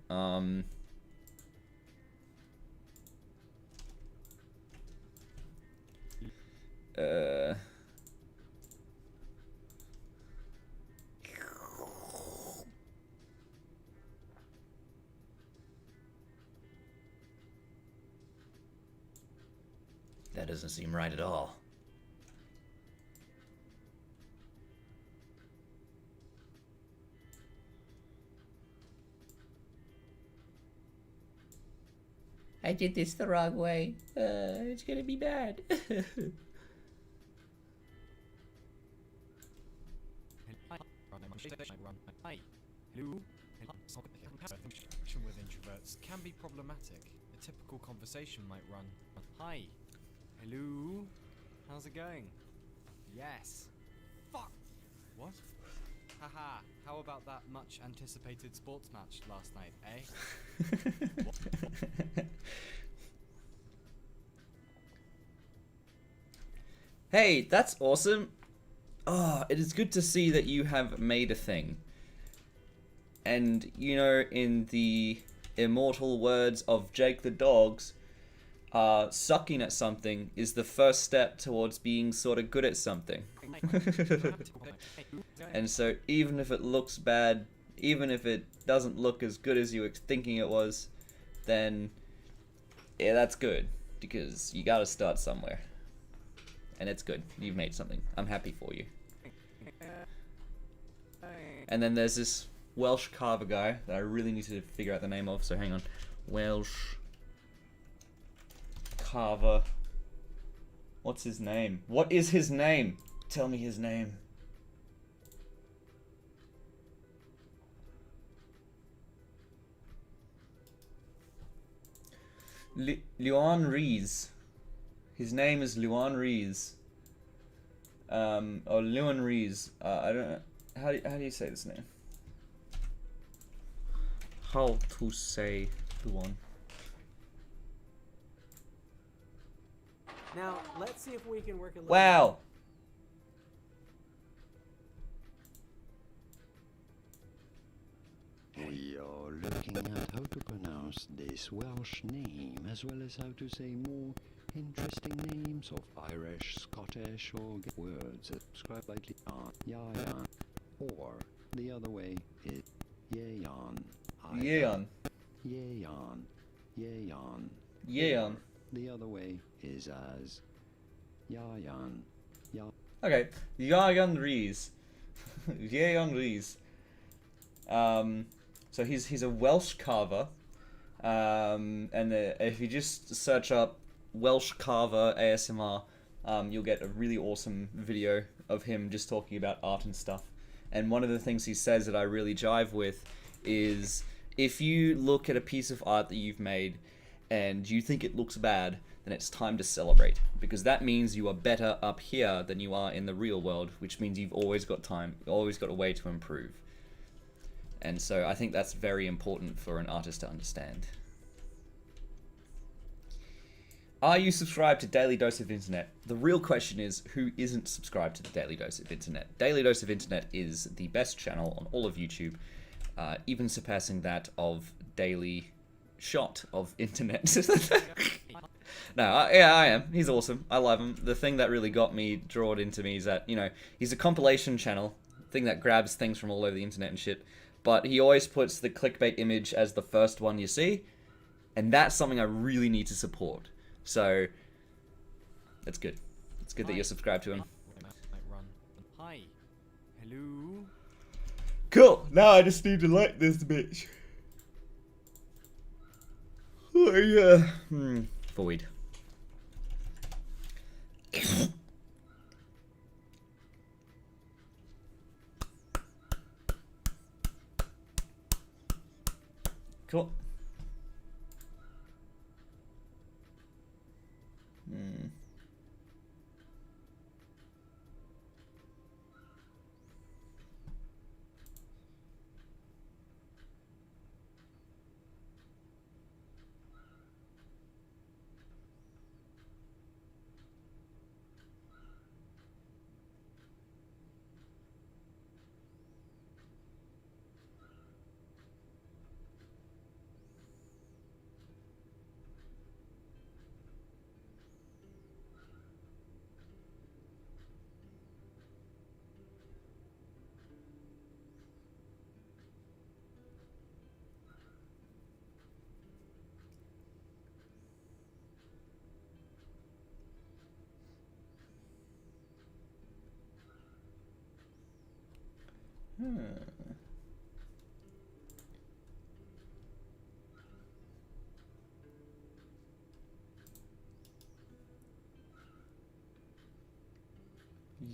A: that doesn't seem right at all. I did this the wrong way. It's gonna be bad.
B: Hi. Hello. Interaction with introverts can be problematic. A typical conversation might run. Hi. Hello. How's it going? Yes. Fuck. What? Haha. How about that much anticipated sports match last night, eh?
A: Hey, that's awesome. Oh, it is good to see that you have made a thing. And, you know, in the immortal words of Jake the Dogs, sucking at something is the first step towards being sort of good at something. And so, even if it looks bad, even if it doesn't look as good as you were thinking it was, then, yeah, that's good. Because you gotta start somewhere. And it's good. You've made something. I'm happy for you. And then there's this Welsh carver guy that I really need to figure out the name of, so hang on. Welsh carver. What's his name? What is his name? Tell me his name. Luan Rees. His name is Luan Rees. Or Luan Rees. I don't know. How do you say this name? How to say Luan?
C: Now, let's see if we can work a little.
A: Wow.
D: We are looking at how to pronounce this Welsh name, as well as how to say more interesting names of Irish, Scottish, or words that describe likely Yayan, or the other way is Yayan.
A: Yeon.
D: Yayan. Yayan.
A: Yeon.
D: the other way is as Yayan.
A: Okay, Yayan Rees. Yayan Rees. So he's a Welsh carver. If you just search up Welsh carver ASMR, you'll get a really awesome video of him just talking about art and stuff. And one of the things he says that I really jive with is, if you look at a piece of art that you've made and you think it looks bad, then it's time to celebrate, because that means you are better up here than you are in the real world, which means you've always got time, always got a way to improve. And so I think that's very important for an artist to understand. Are you subscribed to Daily Dose of Internet? The real question is, who isn't subscribed to the Daily Dose of Internet? Daily Dose of Internet is the best channel on all of YouTube, even surpassing that of Daily Shot of Internet. No, yeah, I am. He's awesome. I love him. The thing that really got me, drawn into me, is that, you know, he's a compilation channel, thing that grabs things from all over the internet and shit, but he always puts the clickbait image as the first one you see, and that's something I really need to support. So, that's good. It's good that you're subscribed to him.
B: Hi. Hello.
A: Cool. Now I just need to like this bitch. Oh yeah. Void. Cool.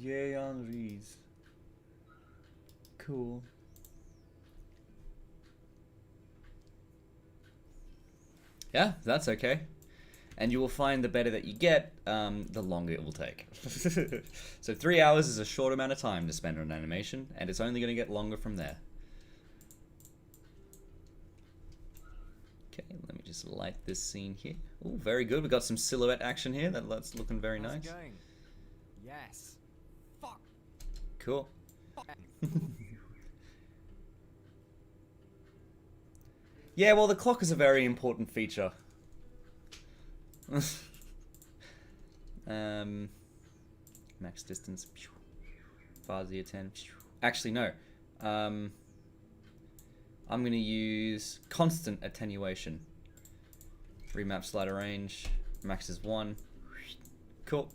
A: Yay on Rees. Cool. Yeah, that's okay. And you will find the better that you get, the longer it will take. So 3 hours is a short amount of time to spend on animation, and it's only going to get longer from there. Okay, let me just light this scene here. Oh, very good. We got some silhouette action here. That's looking very
B: How's
A: nice.
B: it going? Yes. Fuck.
A: Cool. Yeah, well, the clock is a very important feature. Max distance. Fazia 10. Actually, no. I'm going to use constant attenuation. Remap slider range. Max is 1. Cool.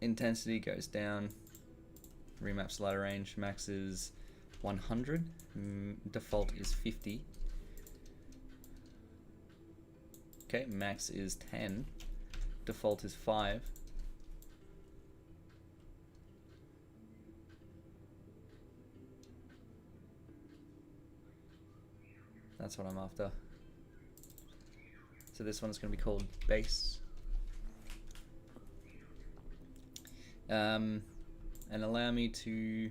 A: Intensity goes down. Remap slider range. Max is 100. Default is 50. Okay, max is 10. Default is 5. That's what I'm after. So this one's going to be called base. And allow me to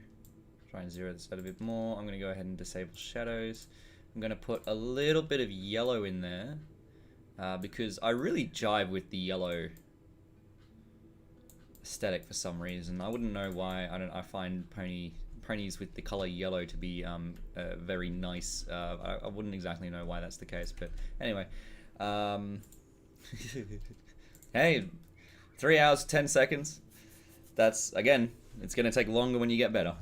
A: try and zero this out a bit more. I'm going to go ahead and disable shadows. I'm going to put a little bit of yellow in there. Because I really jive with the yellow aesthetic for some reason. I wouldn't know why. I find ponies with the color yellow to be very nice. I wouldn't exactly know why that's the case, but anyway. Hey, 3 hours 10 seconds. That's, again, it's going to take longer when you get better.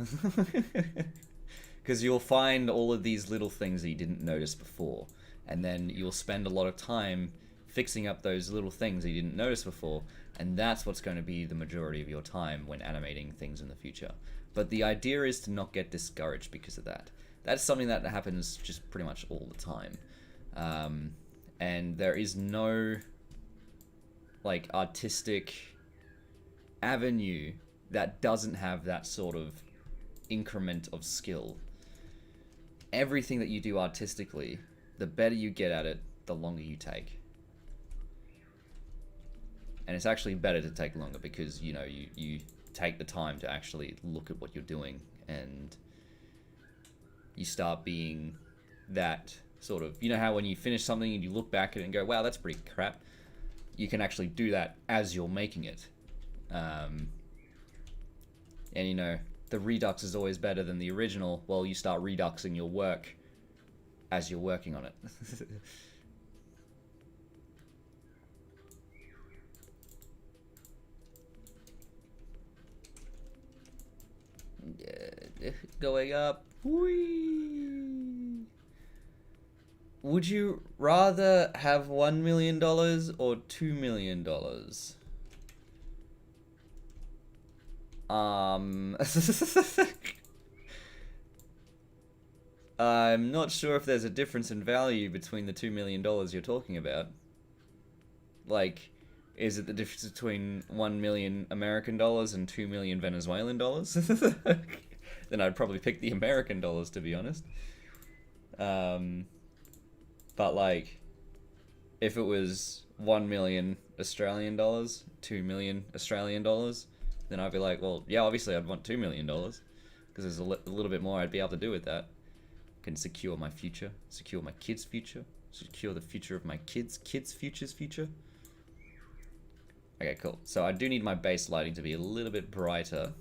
A: Because you'll find all of these little things that you didn't notice before. And then you'll spend a lot of time fixing up those little things that you didn't notice before, and that's what's going to be the majority of your time when animating things in the future. But the idea is to not get discouraged because of that. That's something that happens just pretty much all the time. And there is no like artistic avenue that doesn't have that sort of increment of skill. Everything that you do artistically, the better you get at it, the longer you take. And it's actually better to take longer because, you know, you take the time to actually look at what you're doing, and you start being that sort of, you know how when you finish something and you look back at it and go, wow, that's pretty crap. You can actually do that as you're making it. And you know, the redux is always better than the original. Well, you start reduxing your work as you're working on it. Going up. Whee! Would you rather have $1 million or $2 million? I'm not sure if there's a difference in value between the $2 million you're talking about. Like, is it the difference between 1 million American dollars and 2 million Venezuelan dollars? Then I'd probably pick the American dollars, to be honest. But like, if it was 1 million Australian dollars, 2 million Australian dollars, then I'd be like, well, yeah, obviously I'd want $2 million because there's a little bit more I'd be able to do with that. Can secure my future, secure my kids' future, secure the future of my kids' future's future. Okay, cool. So I do need my base lighting to be a little bit brighter,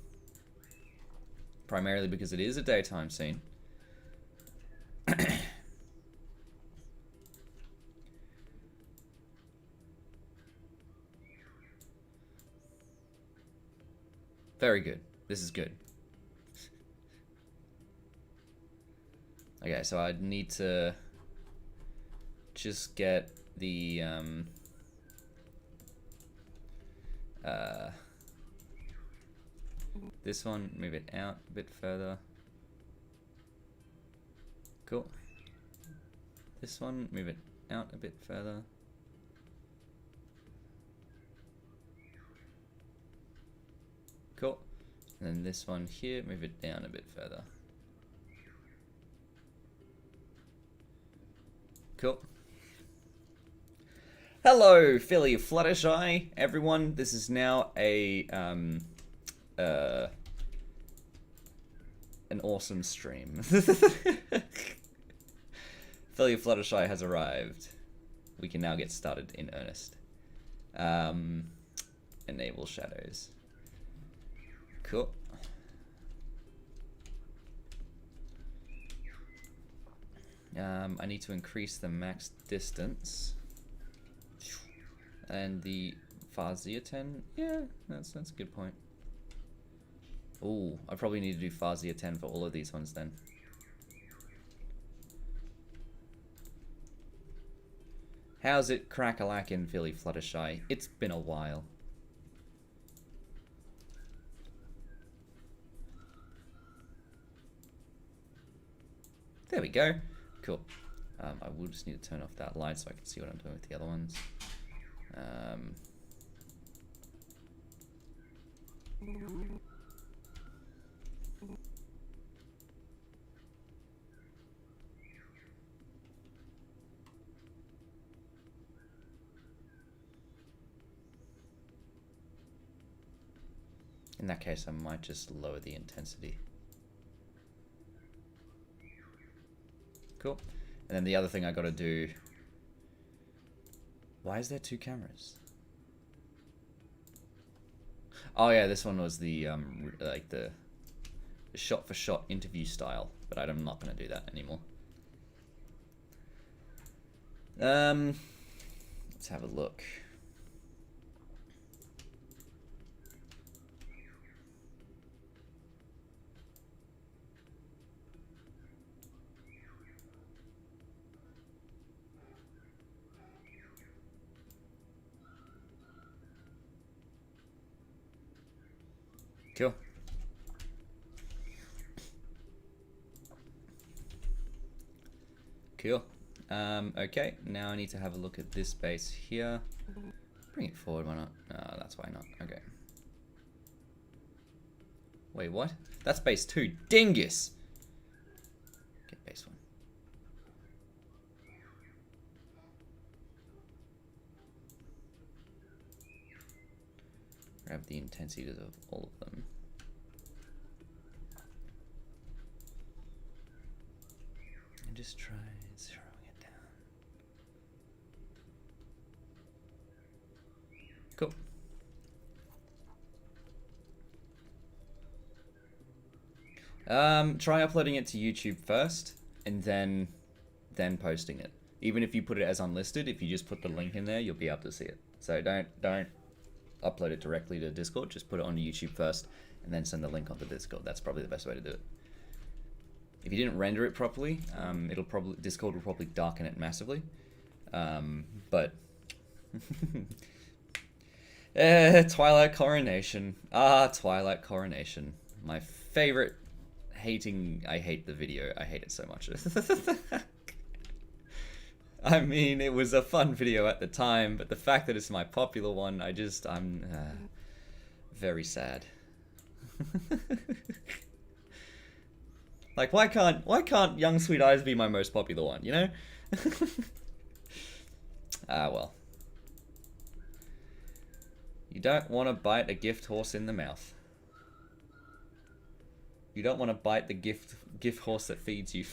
A: primarily because it is a daytime scene. Very good. This is good. Okay, so I need to just get the this one, move it out a bit further. Cool. This one, move it out a bit further. Cool. And then this one here, move it down a bit further. Cool. Hello, Philly Fluttershy, everyone. This is now an awesome stream. Philly Fluttershy has arrived. We can now get started in earnest. Enable shadows. Cool. I need to increase the max distance and the Fazia 10. Yeah, that's a good point. Ooh, I probably need to do Fazia 10 for all of these ones then. How's it crack-a-lackin', Philly Fluttershy? It's been a while. There we go. Cool. I will just need to turn off that light so I can see what I'm doing with the other ones. In that case, I might just lower the intensity. Cool. And then the other thing I gotta do... Why is there two cameras? Oh yeah, this one was the, like the shot-for-shot interview style, but I'm not gonna do that anymore. Let's have a look. Cool. Cool. Okay, now I need to have a look at this base here. Bring it forward, why not? That's why not. Okay. Wait, what? That's base 2. Dingus! Get base 1. Grab the intensities of all of them. And just try zeroing it down. Cool. Try uploading it to YouTube first, and then posting it. Even if you put it as unlisted, if you just put the link in there, you'll be able to see it. So don't upload it directly to Discord. Just put it onto YouTube first, and then send the link onto Discord. That's probably the best way to do it. If you didn't render it properly, Discord will probably darken it massively. But Twilight Coronation. Twilight Coronation. My favorite. I hate the video. I hate it so much. I mean, it was a fun video at the time, but the fact that it's my popular one, I'm very sad. Like, why can't Young Sweet Eyes be my most popular one, you know? Well. You don't want to bite a gift horse in the mouth. You don't want to bite the gift horse that feeds you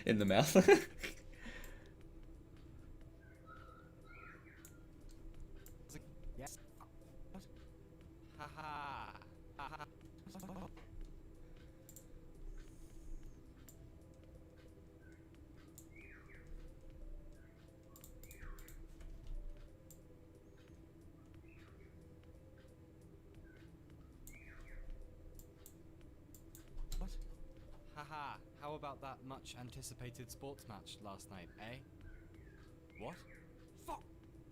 A: in the mouth.
B: Yes. Haha. Haha. What? Haha. How about that much anticipated sports match last night, eh? What? Fuck!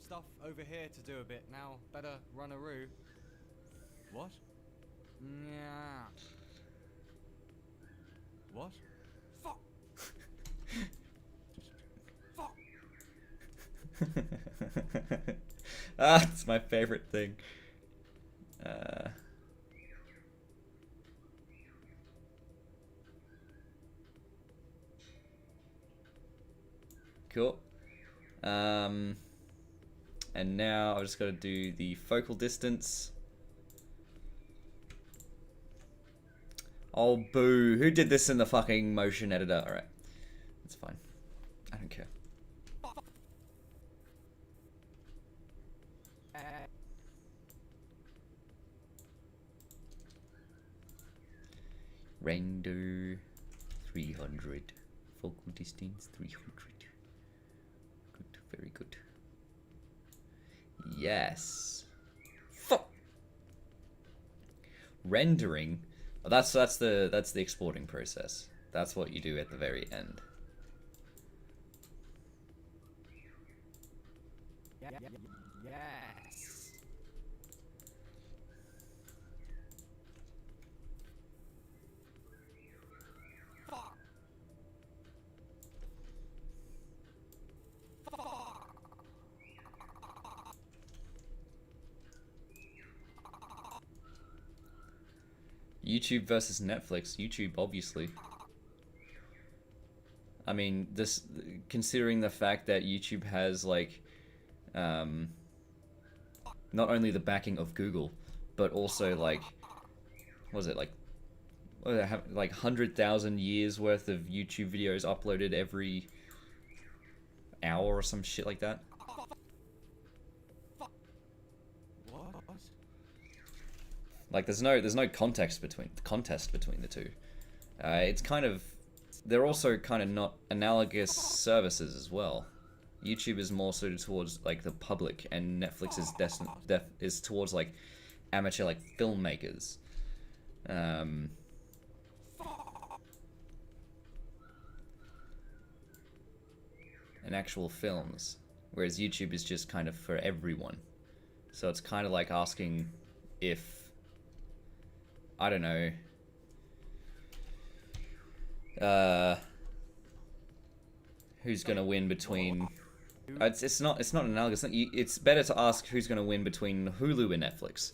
B: Stuff over here to do a bit now. Better run a roo. What? Yeah. What? Fuck! Fuck!
A: It's my favorite thing. Cool. And now I've just got to do the focal distance. Oh, boo. Who did this in the fucking motion editor? Alright. It's fine. I don't care. Render 300. Focal distance 300. Good, very good. Yes. Fuck. Rendering. Oh, that's the exporting process. That's what you do at the very end.
B: Yes. Fuck.
A: YouTube versus Netflix. YouTube, obviously. I mean, this, considering the fact that YouTube has like, not only the backing of Google, but also like, what was it like? What do they have, like 100,000 years worth of YouTube videos uploaded every hour or some shit like that.
B: What?
A: Like there's no contest between the two. It's kind of, they're also kind of not analogous services as well. YouTube is more suited towards like the public, and Netflix is towards like amateur like filmmakers. And actual films, whereas YouTube is just kind of for everyone. So it's kind of like asking if I don't know. Who's gonna win between? It's not analogous. It's better to ask who's gonna win between Hulu and Netflix.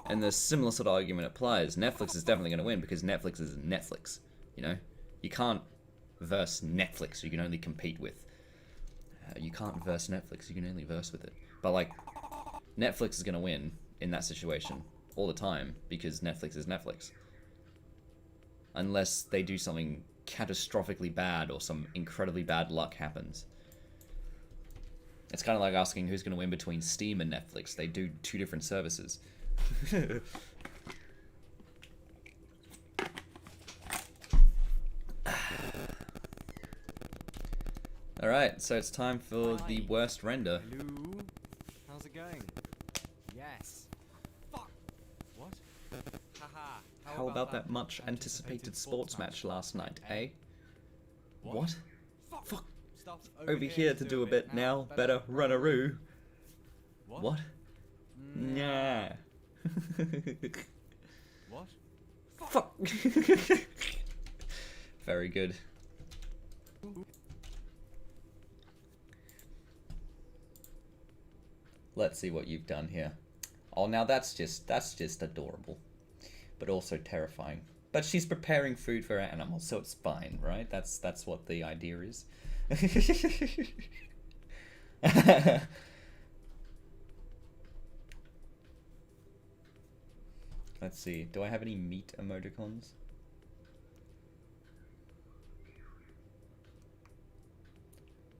A: And the similar sort of argument applies. Netflix is definitely gonna win because Netflix is Netflix. You know, you can't verse Netflix. You can only compete with. You can't verse Netflix. You can only verse with it. But like, Netflix is gonna win in that situation all the time because Netflix is Netflix. Unless they do something catastrophically bad or some incredibly bad luck happens. It's kind of like asking who's going to win between Steam and Netflix. They do two different services. Alright, so it's time for the worst render.
B: Hello? How's it going? Yes. Fuck. What? Haha.
A: How about that much anticipated sports match last night, eh? What? Fuck.
B: Stuff
A: Over here to do a bit now. Better run a roo. What? Nah.
B: What?
A: Fuck. Very good. Let's see what you've done here. Oh, now that's just adorable, but also terrifying. But she's preparing food for her animals, so it's fine, right? That's what the idea is. Let's see. Do I have any meat emoticons?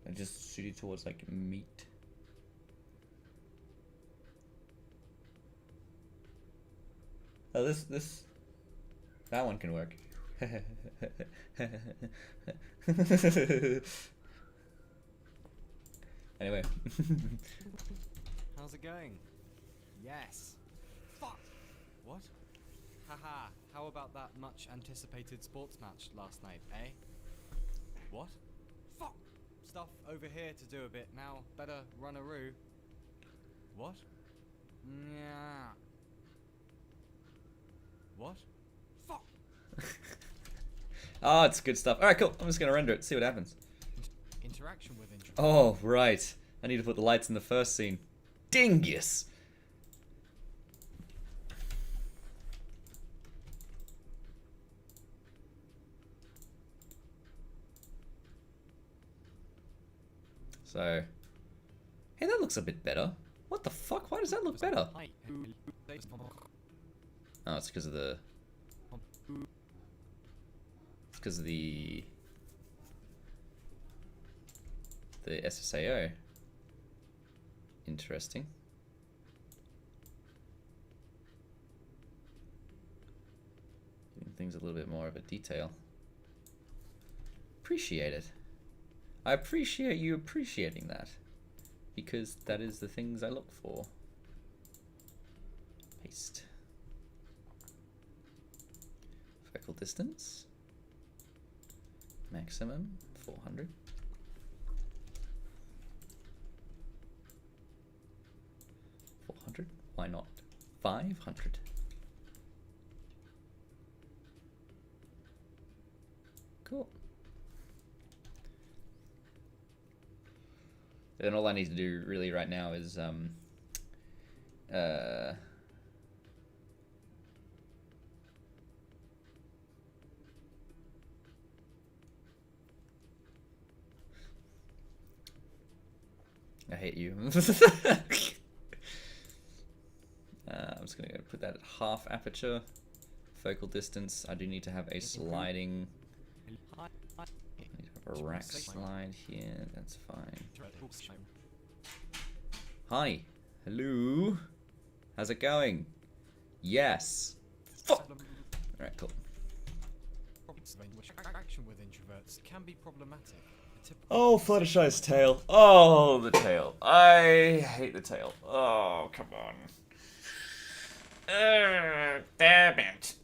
A: I'm just suited towards like meat. Oh, that one can work. Anyway.
B: How's it going? Yes. Fuck. What? Haha. How about that much anticipated sports match last night, eh? What? Fuck. Stuff over here to do a bit now. Better run a roo. What? Yeah. What? Fuck.
A: Oh, it's good stuff. Alright, cool. I'm just gonna render it, see what happens.
B: Interaction with intro.
A: Oh, right. I need to put the lights in the first scene. Dingus! So... Hey, that looks a bit better. What the fuck? Why does that look better? Oh, it's because of the... It's because of the SSAO. Interesting. Giving things a little bit more of a detail. Appreciate it. I appreciate you appreciating that. Because that is the things I look for. Paste. Focal distance. Maximum 400. 400. Why not 500? Cool. Then all I need to do really right now is I hate you. I'm just gonna go put that at half aperture. Focal distance. I do need to have a sliding. I need to have a rack slide here. That's fine. Hi. Hello. How's it going? Yes. Fuck. Alright, cool.
B: Interaction with introverts can be problematic.
A: Oh, Fluttershy's tail. Oh, the tail. I hate the tail. Oh, come on. Damn it.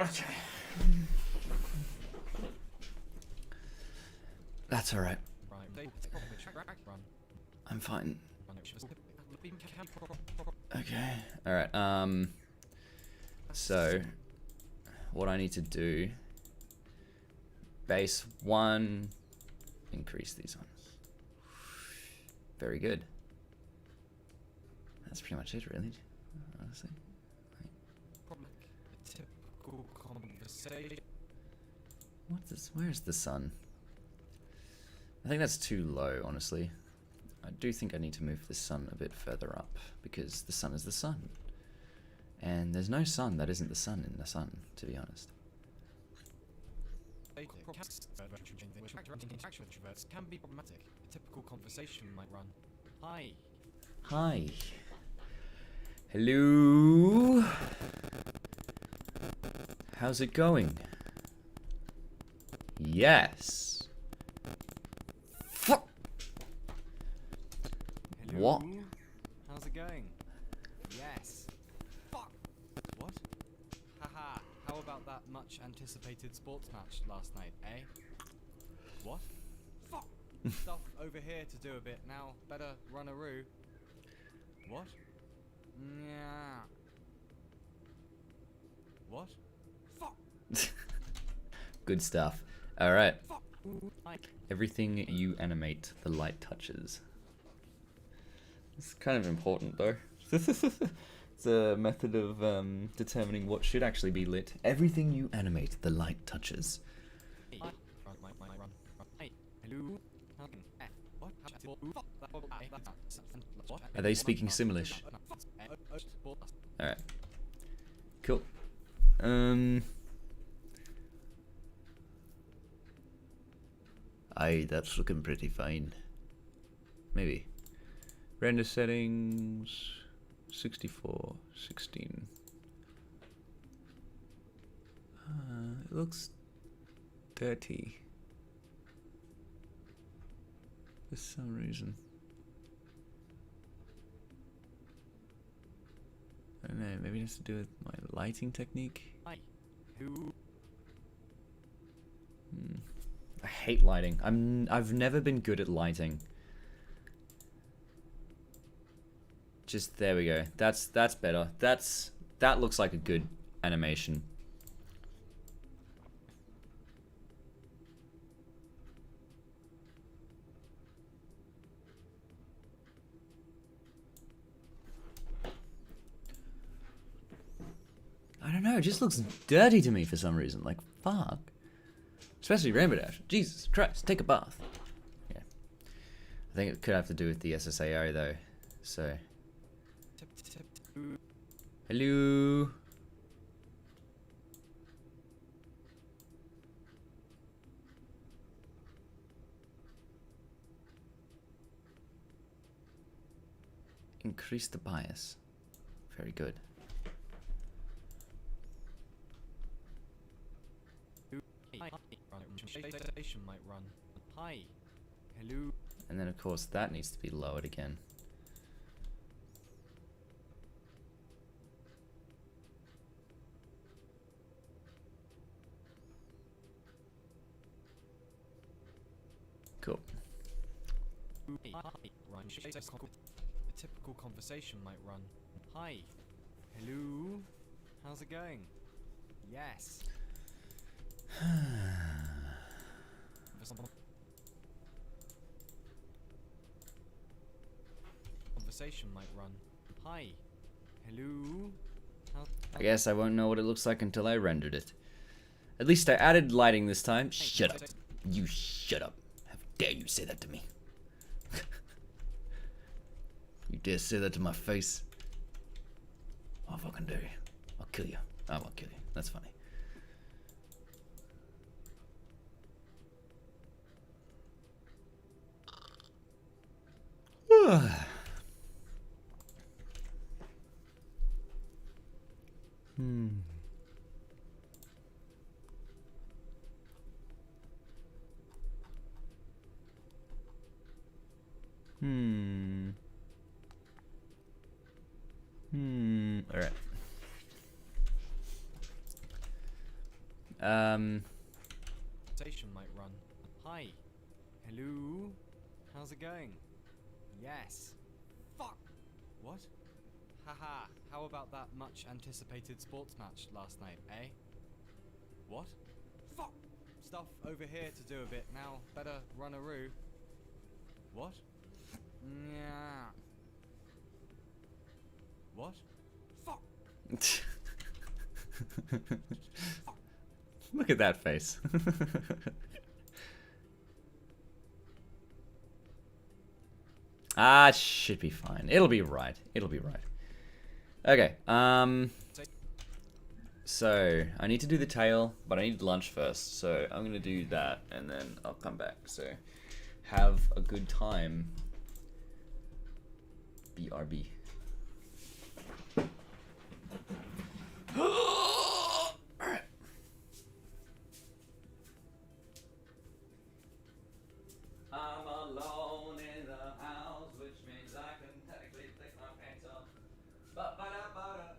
A: Okay. That's alright. I'm fine. Okay. Alright, So, what I need to do, base 1, increase these ones. Very good. That's pretty much it, really, honestly.
B: Typical conversation.
A: Where's the sun? I think that's too low, honestly. I do think I need to move the sun a bit further up, because the sun is the sun. And there's no sun that isn't the sun in the sun, to be honest.
B: Interaction with introverts can be problematic. A typical conversation might run. Hi.
A: Hi. Hello. How's it going? Yes. Fuck.
B: Hello?
A: What?
B: How's it going? Yes. Fuck. What? Haha. How about that much anticipated sports match last night, eh? What? Fuck. Stuff over here to do a bit now. Better run a roo. What? Yeah. What? Fuck.
A: Good stuff. All right.
B: Fuck.
A: Everything you animate, the light touches. It's kind of important, though. It's a method of determining what should actually be lit. Everything you animate, the light touches. Are they speaking Simlish? Alright. Cool. Aye, that's looking pretty fine. Maybe. Render settings 64, 16. It looks dirty for some reason. I don't know, maybe it has to do with my lighting technique. I hate lighting. I've never been good at lighting. Just there we go. That's better. That looks like a good animation. I don't know, it just looks dirty to me for some reason. Like, fuck. Especially Rainbow Dash. Jesus Christ, take a bath. Yeah. I think it could have to do with the SSAO though. So. Hello. Increase the bias. Very good.
B: Might run. Hi. Hello.
A: And then of course that needs to be lowered again. Cool.
B: A typical conversation might run. Hi. Hello. How's it going? Yes. Conversation might run. Hi. Hello.
A: I guess I won't know what it looks like until I rendered it. At least I added lighting this time. Shut up. You shut up. How dare you say that to me? You dare say that to my face? I'll fucking dare you. I'll kill you. I won't kill you. That's funny. All right.
B: Station might run. Hi. Hello. How's it going? Yes. Fuck. What? Haha, how about that much anticipated sports match last night, eh? What? Fuck! Stuff over here to do a bit now. Better run a roo. What? Yeah. What? Fuck!
A: Look at that face. Ah, it should be fine. It'll be right. It'll be right. Okay, so I need to do the tail, but I need lunch first. So I'm gonna do that, and then I'll come back. So have a good time. BRB. Alright. I'm alone in the house, which means I can technically take my pants off. Ba-ba-da-ba-da.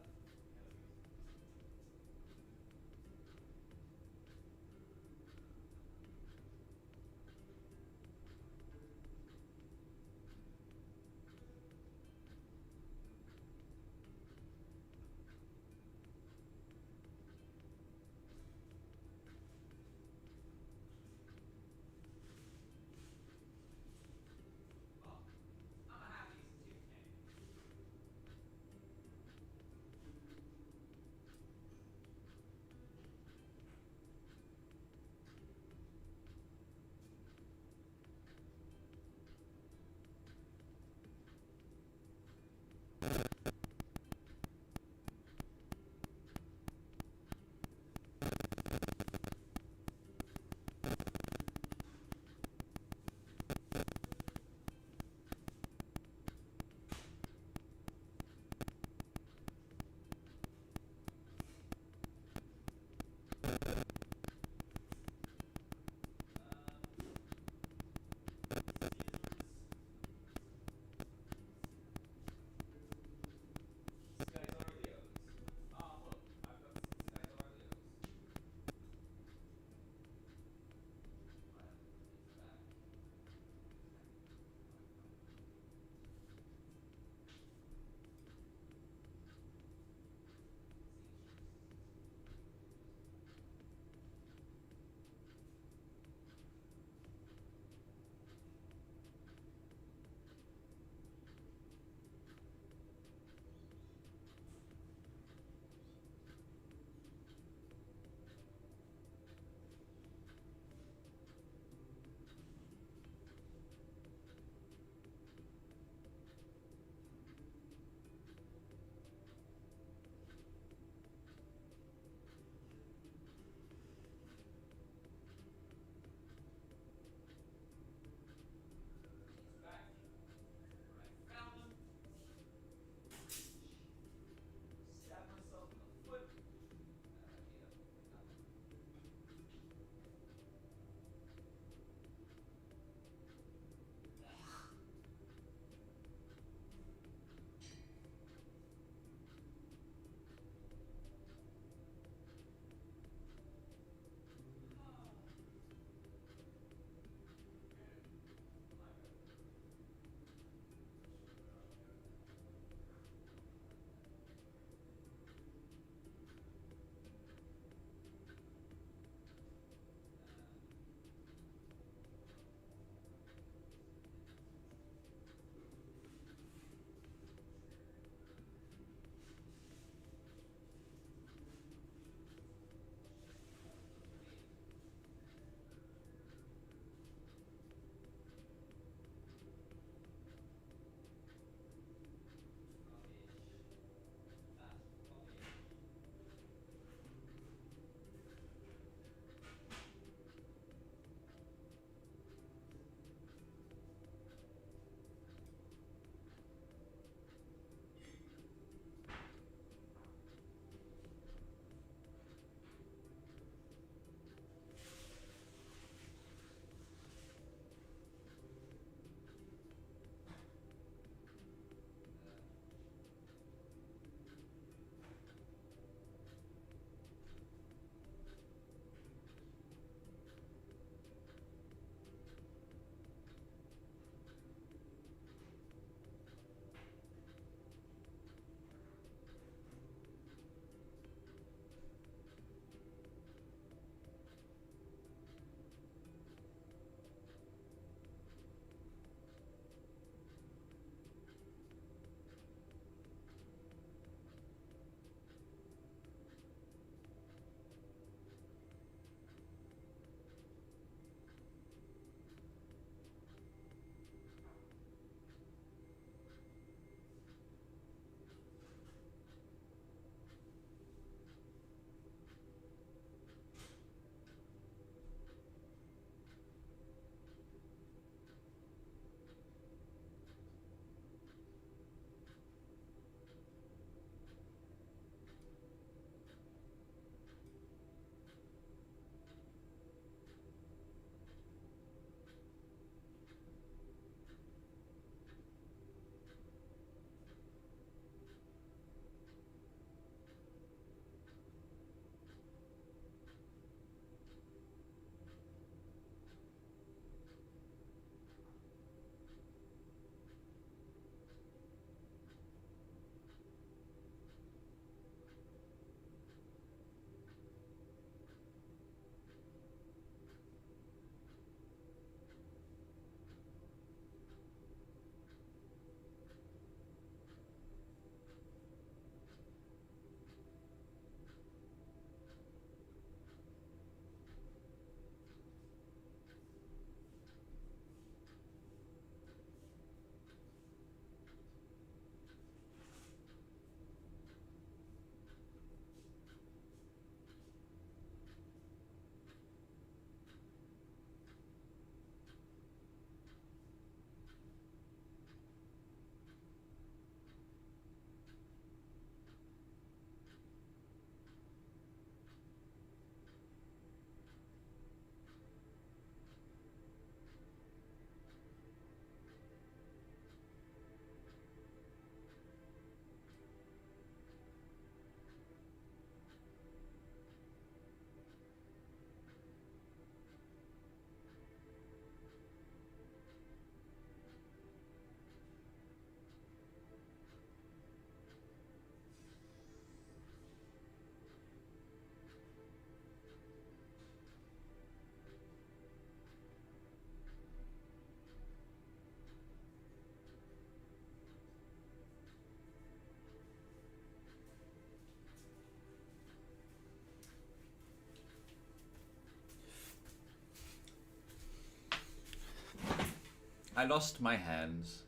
A: I lost my hands.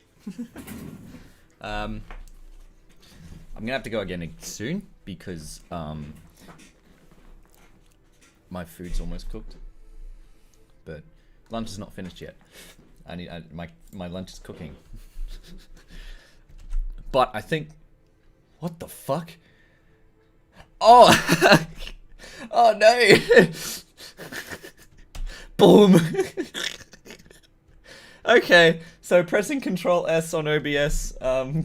A: I'm gonna have to go again soon because my food's almost cooked, but lunch is not finished yet. My lunch is cooking. But I think, what the fuck? Oh, oh no! Boom. Okay, so pressing Control S on OBS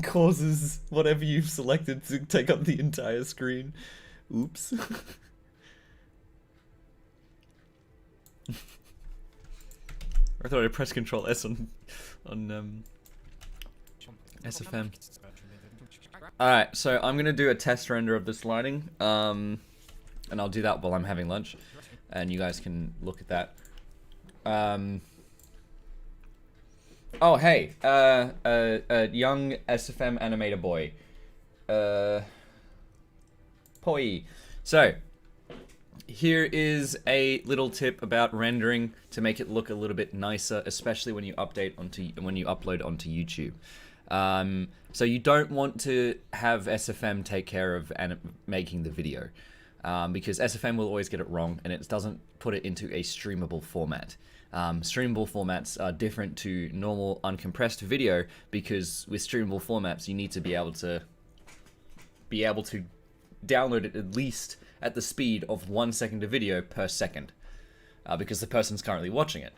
A: causes whatever you've selected to take up the entire screen. Oops. I thought I pressed Control S on SFM. Alright, so I'm gonna do a test render of this lighting, and I'll do that while I'm having lunch, and you guys can look at that. Oh, hey, a young SFM animator boy. Poi. So, here is a little tip about rendering to make it look a little bit nicer, especially when you upload onto YouTube. So you don't want to have SFM take care of making the video, because SFM will always get it wrong, and it doesn't put it into a streamable format. Streamable formats are different to normal uncompressed video, because with streamable formats you need to be able to download it at least at the speed of 1 second of video per second, because the person's currently watching it.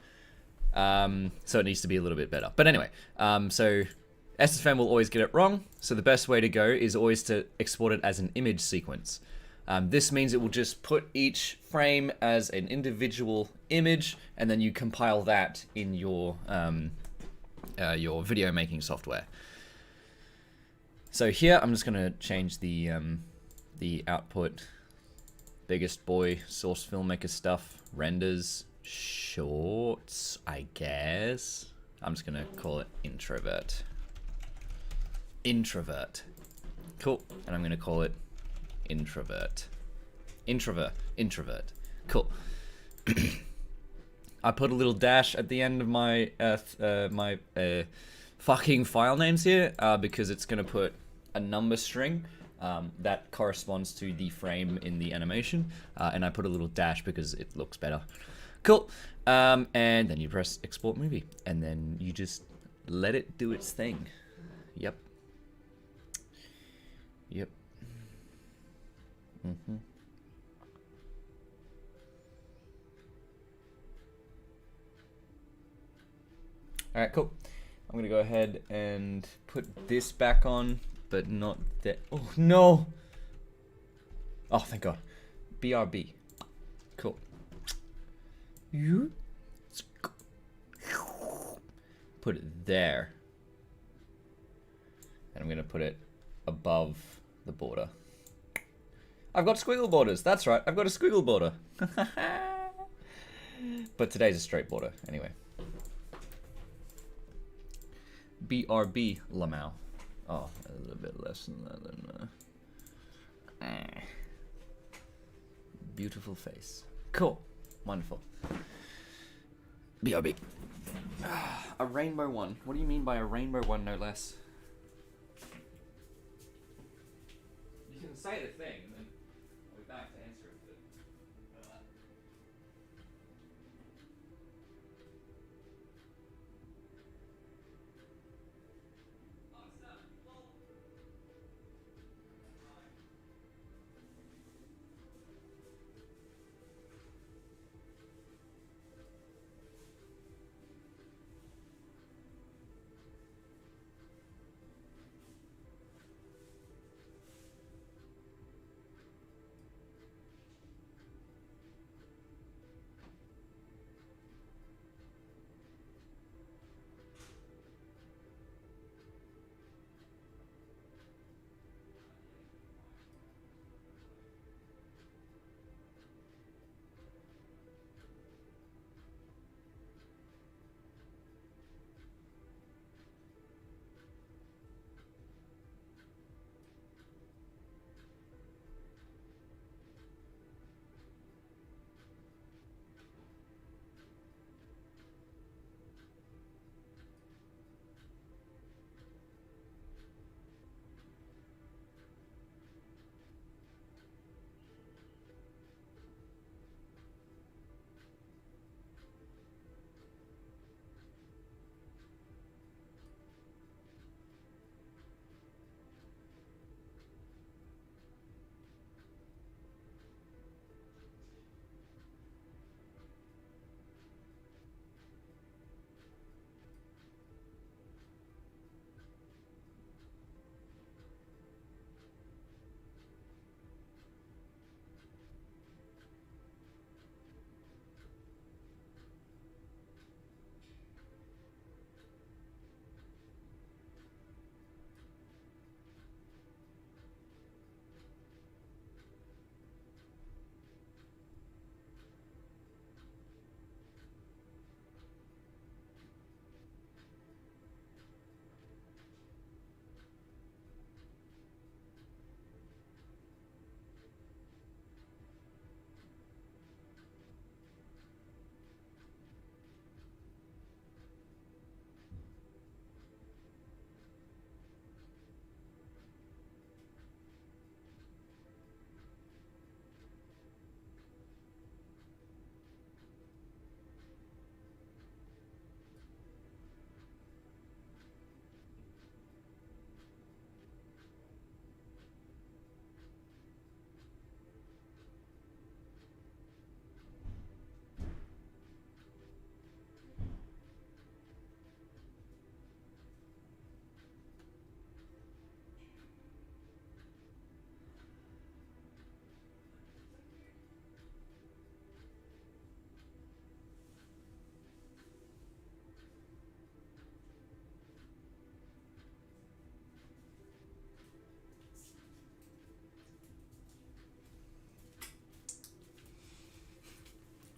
A: So it needs to be a little bit better. But anyway, so SFM will always get it wrong, so the best way to go is always to export it as an image sequence. This means it will just put each frame as an individual image, and then you compile that in your video making software. So here I'm just gonna change the output. Biggest boy, source filmmaker stuff, renders, shorts, I guess. I'm just gonna call it introvert. Introvert. Cool. And I'm gonna call it introvert. Introvert. Cool. I put a little dash at the end of my fucking file names here, because it's gonna put a number string that corresponds to the frame in the animation, and I put a little dash because it looks better. Cool. And then you press export movie, and then you just let it do its thing. Yep. Alright, cool. I'm gonna go ahead and put this back on, but not that. Oh, no! Oh, thank God. BRB. Cool. Put it there. And I'm gonna put it above the border. I've got squiggle borders. That's right. I've got a squiggle border. But today's a straight border. Anyway. BRB Lamau. Oh, a little bit less than that. Beautiful face. Cool. Wonderful. BRB. A rainbow one. What do you mean by a rainbow one, no less? You can say the thing, and then I'll be back to answer it.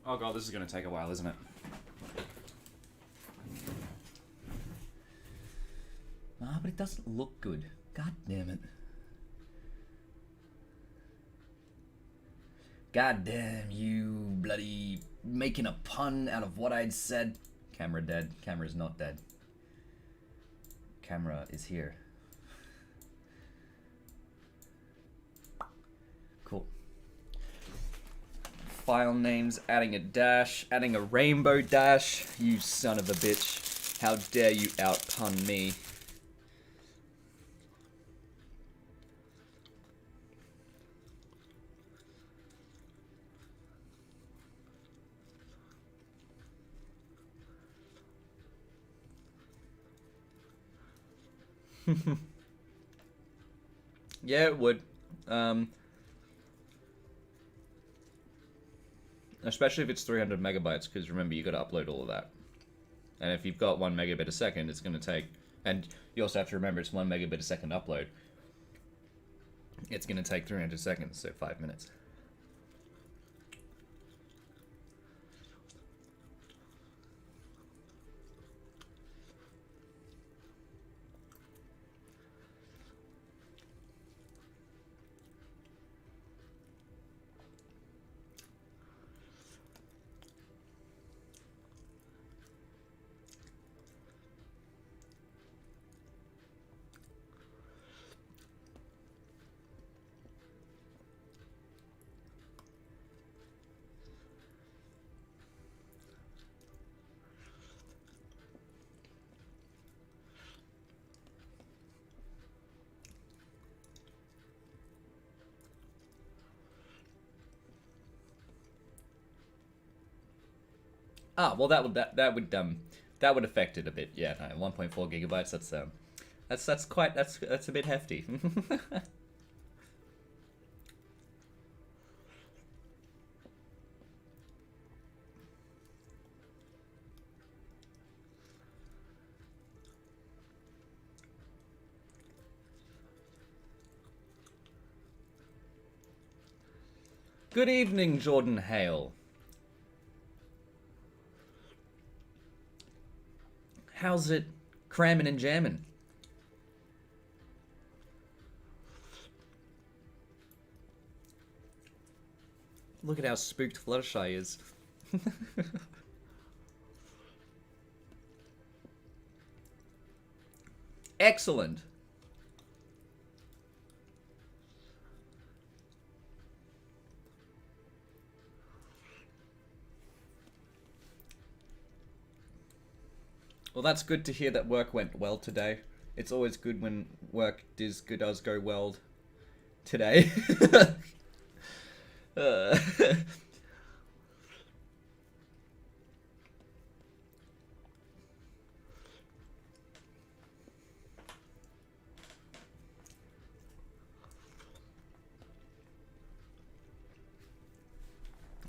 A: Oh god, this is going to take a while, isn't it? Ah, but it doesn't look good. God damn it. God damn you, bloody making a pun out of what I'd said. Camera dead. Camera's not dead. Camera is here. Cool. File names, adding a dash, adding a rainbow dash. You son of a bitch. How dare you out-pun me. Yeah, it would. Especially if it's 300 megabytes, because remember, you got to upload all of that. And if you've got 1 megabit a second, it's going to take... And you also have to remember it's 1 megabit a second upload. It's going to take 300 seconds, so 5 minutes. Ah, well, that would affect it a bit. Yeah, no, 1.4 gigabytes. That's a bit hefty. Good evening, Jordan Hale. How's it cramming and jamming? Look at how spooked Fluttershy is. Excellent. Well, that's good to hear that work went well today. It's always good when work does go well today. uh.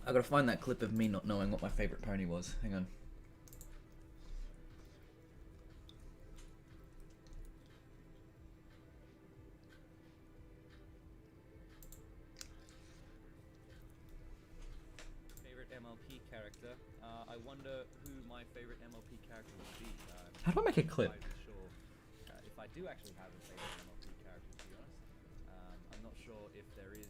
A: I gotta find that clip of me not knowing what my favorite pony was. Hang on. Favorite MLP character. I wonder who my favorite MLP character would be. How do I make a clip? I'm not sure if I do actually have a favorite MLP character, to be honest. I'm not sure if there is.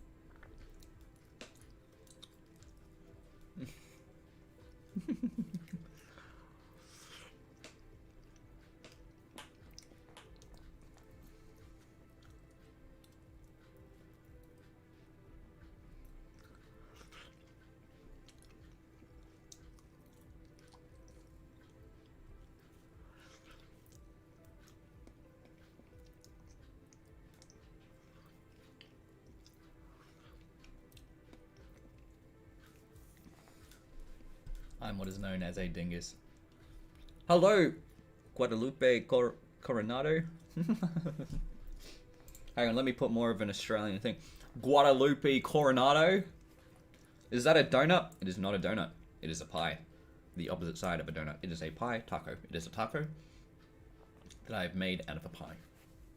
A: I'm what is known as a dingus. Hello, Guadalupe Coronado. Hang on, let me put more of an Australian thing. Guadalupe Coronado. Is that a donut? It is not a donut. It is a pie. The opposite side of a donut. It is a pie taco. It is a taco that I've made out of a pie.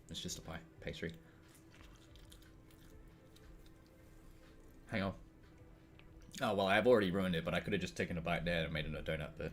A: It's just a pie. Pastry. Hang on. Oh, well, I've already ruined it, but I could have just taken a bite there and made a donut there.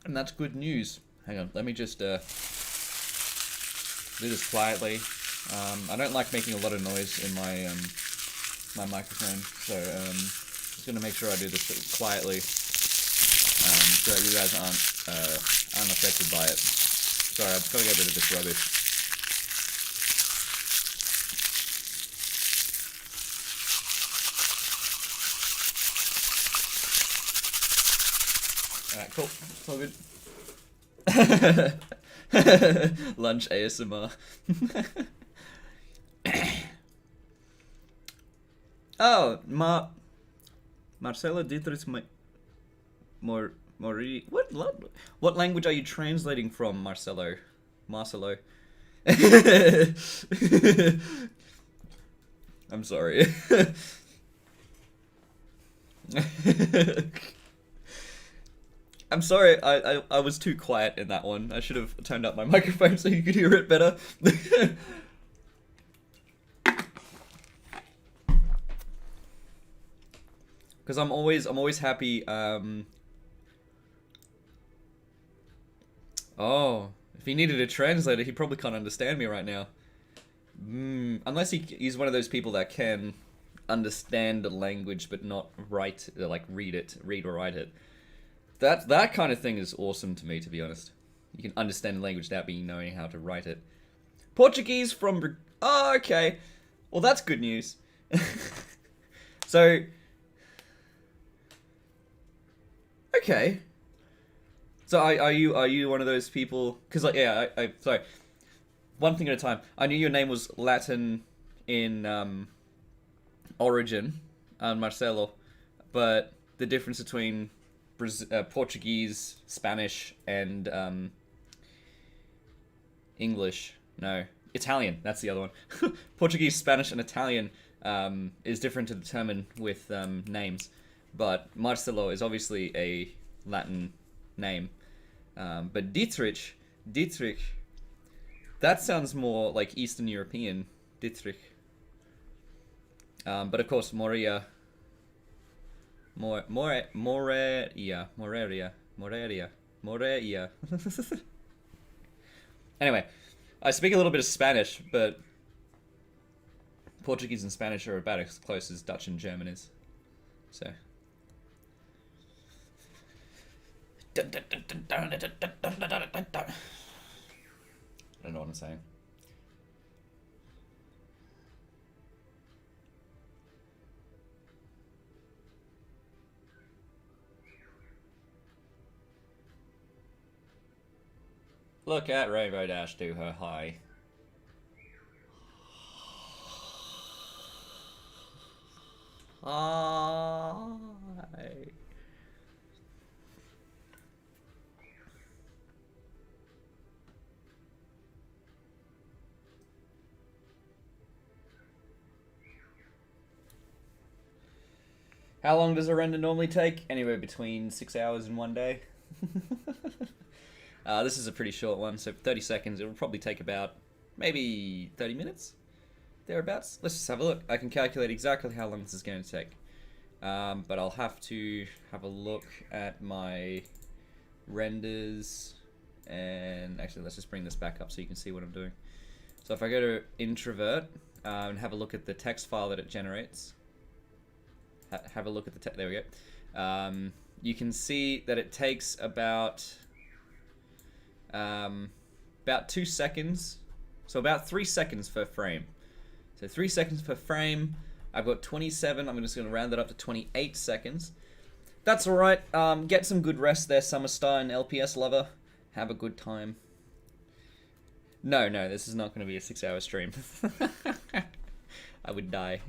A: And that's good news. Hang on, let me just do this quietly. I don't like making a lot of noise in my my microphone, so just gonna make sure I do this quietly, so that you guys aren't unaffected by it. Sorry, I've got to get rid of this rubbish. Alright, cool. It's all good. Lunch ASMR. Oh, Marcelo Dietrich Mori. What language are you translating from, Marcelo? Marcelo. I'm sorry. I'm sorry, I was too quiet in that one. I should have turned up my microphone so you could hear it better. Because I'm always happy. Oh, if he needed a translator, he probably can't understand me right now. Unless he's one of those people that can understand the language but not write, like read or write it. That kind of thing is awesome to me, to be honest. You can understand the language without knowing how to write it. Portuguese from... Oh, okay. Well, that's good news. So... Okay. So are you one of those people? Because like I sorry, one thing at a time. I knew your name was Latin in origin, Marcelo, but the difference between Portuguese, Spanish, and English. No, Italian. That's the other one. Portuguese, Spanish, and Italian is different to determine with names. But Marcelo is obviously a Latin name. But Dietrich, that sounds more like Eastern European, Dietrich. But of course, Moreria. Anyway, I speak a little bit of Spanish, but Portuguese and Spanish are about as close as Dutch and German is. So. I don't know what I'm saying. Look at Rainbow Dash do her high. Hi. How long does a render normally take? Anywhere between 6 hours and 1 day. This is a pretty short one, so 30 seconds. It will probably take about maybe 30 minutes, thereabouts. Let's just have a look. I can calculate exactly how long this is going to take. But I'll have to have a look at my renders. And actually, let's just bring this back up so you can see what I'm doing. So if I go to introvert and have a look at the text file that it generates. Have a look at the there we go. You can see that it takes about 2 seconds, so about 3 seconds per frame. So 3 seconds per frame. I've got 27. I'm just going to round that up to 28 seconds. That's all right. Get some good rest there, Summer Star and LPS lover. Have a good time. No, this is not going to be a 6-hour stream. I would die.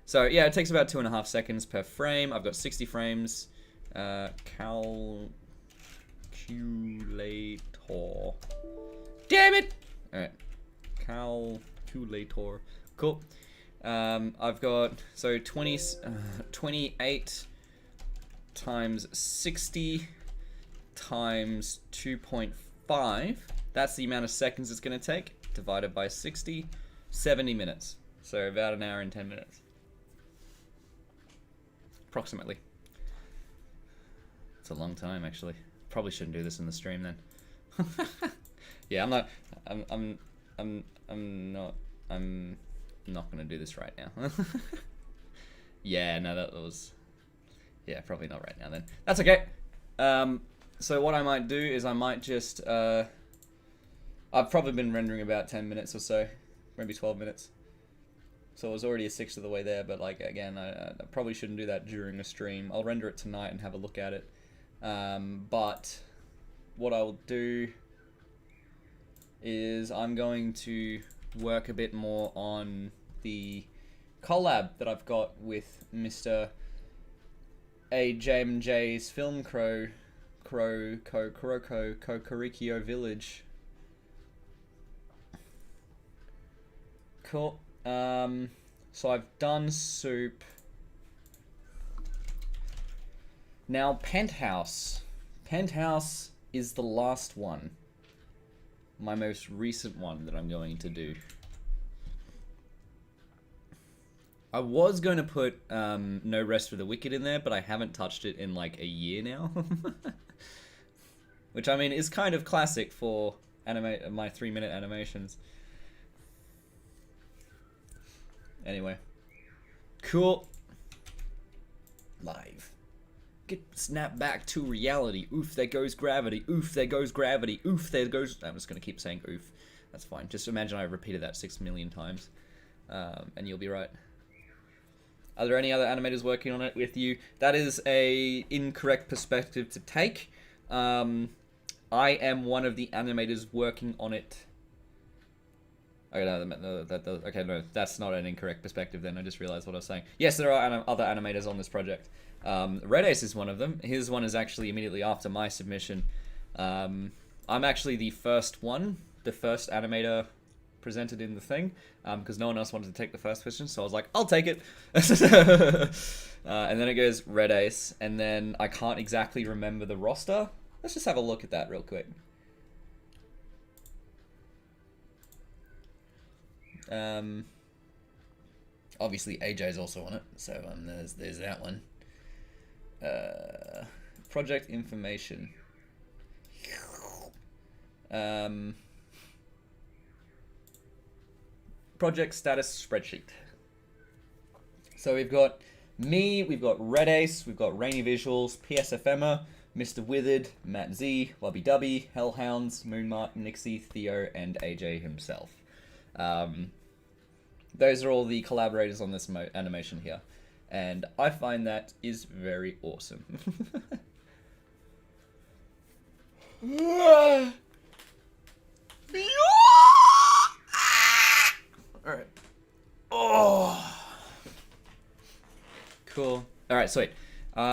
A: So yeah, it takes about 2.5 seconds per frame. I've got 60 frames. Calculator. Damn it! Alright. Calculator. Cool. I've got, so 28 times 60 times 2.5. That's the amount of seconds it's going to take. Divided by 60. 70 minutes. So about an hour and 10 minutes. Approximately. It's a long time, actually. Probably shouldn't do this in the stream then. Yeah, I'm not gonna do this right now. Yeah, no, that was, yeah, probably not right now then. That's okay. So what I might do is I might just, I've probably been rendering about 10 minutes or so, maybe 12 minutes. So it was already a sixth of the way there, but like, again, I probably shouldn't do that during a stream. I'll render it tonight and have a look at it. But what I'll do is I'm going to work a bit more on the collab that I've got with Mr. AJMJ's Film Kokorikyo Village. Cool. So I've done Soup. Now Penthouse. Penthouse is the last one. My most recent one that I'm going to do. I was going to put No Rest for the Wicked in there, but I haven't touched it in like a year now. Which, I mean, is kind of classic for my 3-minute animations. Anyway. Cool. Live. Get snapped back to reality. Oof, there goes gravity. Oof, there goes gravity. Oof, there goes... I'm just going to keep saying oof. That's fine. Just imagine I repeated that 6 million times. And you'll be right. Are there any other animators working on it with you? That is a incorrect perspective to take. I am one of the animators working on it. Okay, no, that's not an incorrect perspective then. I just realized what I was saying. Yes, there are other animators on this project. Red Ace is one of them. His one is actually immediately after my submission. I'm actually the first one, the first animator presented in the thing, because no one else wanted to take the first question, so I was like, I'll take it. And then it goes Red Ace, and then I can't exactly remember the roster. Let's just have a look at that real quick. Obviously AJ's also on it, so there's that one. Project information. Project status spreadsheet. So we've got me, we've got Red Ace, we've got Rainy Visuals, PSFMer, Mr. Withered, Matt Z, Lobby Dubby, Hellhounds, Moonmart, Nixie, Theo, and AJ himself. Those are all the collaborators on this animation here. And I find that is very awesome. Alright. Oh. Cool. Alright, sweet.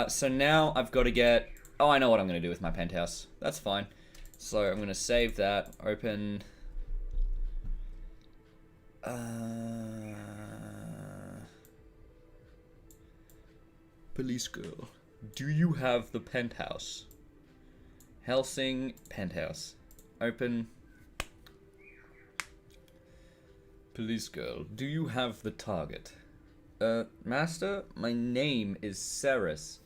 A: So now I've got to get... Oh, I know what I'm going to do with my penthouse. That's fine. So I'm going to save that. Open... Police girl. Do you have the penthouse? Helsing penthouse. Open... Police girl, do you have the target? Master, my name is Ceres.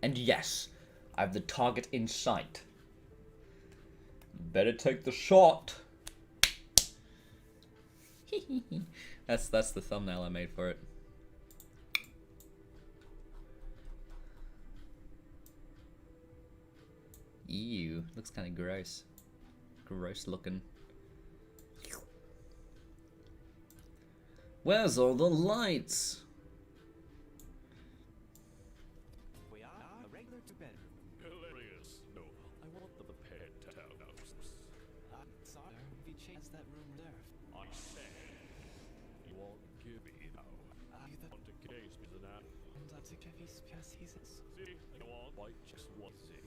A: And yes, I have the target in sight. Better take the shot. That's the thumbnail I made for it. Ew, looks kind of gross. Gross looking. Where's all the lights?
E: We are a regular two-bedroom.
F: Hilarious. No, I want the pet
B: has that room reserved.
E: I said you won't give me no.
B: The
E: Want to case me the now.
B: and that's because he's
E: See, I want white just what say.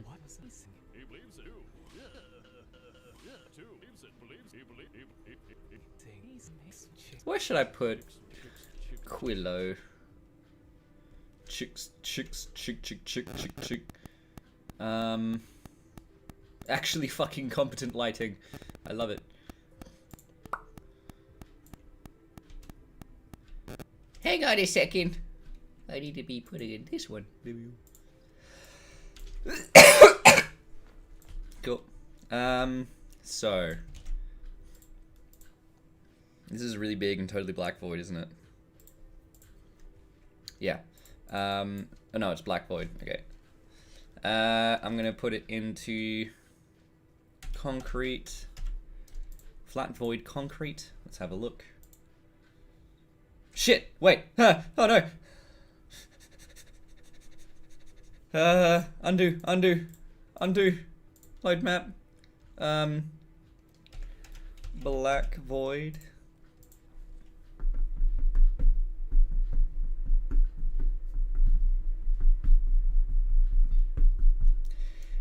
B: what was this?
E: He believes it too. Yeah, too. Believes it. Believes. He believes.
B: He's nice chick.
A: Where should I put Quillo? Chick. Actually fucking competent lighting. I love it. Hang on a second. I need to be putting in this one. Cool. So this is really big and totally black void, isn't it? Yeah. Oh no, it's black void. Okay. I'm gonna put it into concrete. Flat void concrete. Let's have a look. Shit! Wait! Oh no! Undo. Load map. Black void.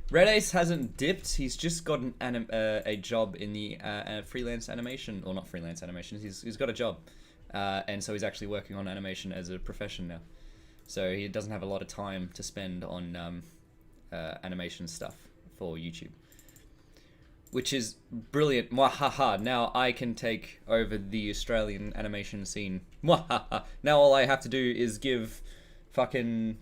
A: Red Ace hasn't dipped. He's just got a job in the freelance animation, or not freelance animation. He's got a job, and so he's actually working on animation as a profession now. So he doesn't have a lot of time to spend on animation stuff for YouTube, which is brilliant. Mwahaha! Now I can take over the Australian animation scene. Mwahaha! Now all I have to do is give fucking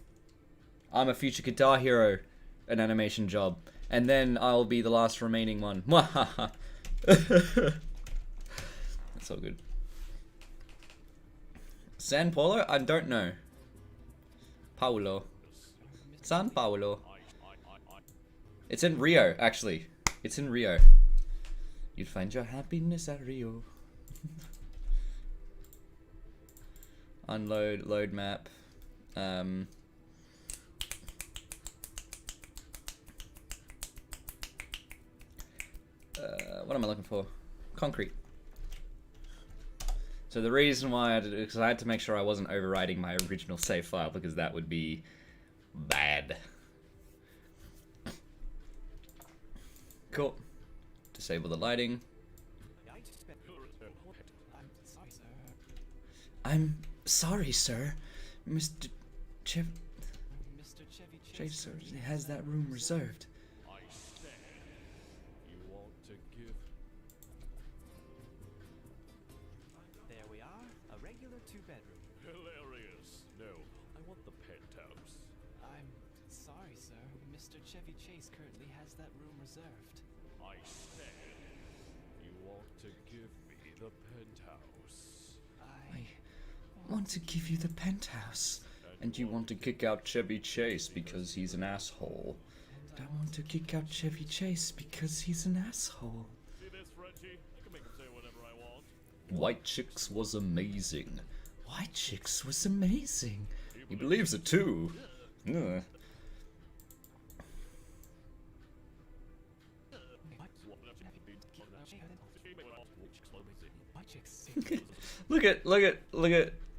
A: I'm a Future Guitar Hero an animation job, and then I'll be the last remaining one. Mwahaha! That's all good. San Paulo? I don't know. Paulo. San Paulo. It's in Rio, actually. It's in Rio. You'd find your happiness at Rio. Unload, load map. What am I looking for? Concrete. So the reason why because I had to make sure I wasn't overwriting my original save file, because that would be bad. Cool. Disable the lighting. I'm sorry, sir. Mr. Chev...
B: Mr. Chevy
A: Chase, sir, has that room reserved.
E: I said you want to give.
B: There we are, a regular 2-bedroom.
E: Hilarious. No, I want the penthouse.
B: I'm sorry, sir. Mr. Chevy Chase currently has that room reserved.
E: I said you want to give me the penthouse.
B: I
A: Want to give you the penthouse. And you want to kick out Chevy Chase because he's an asshole. And I want to kick out Chevy Chase because he's an asshole.
E: See this, Frenchie? I can make him say whatever I want.
A: White Chicks was amazing. White Chicks was amazing. He believes it too. Ugh.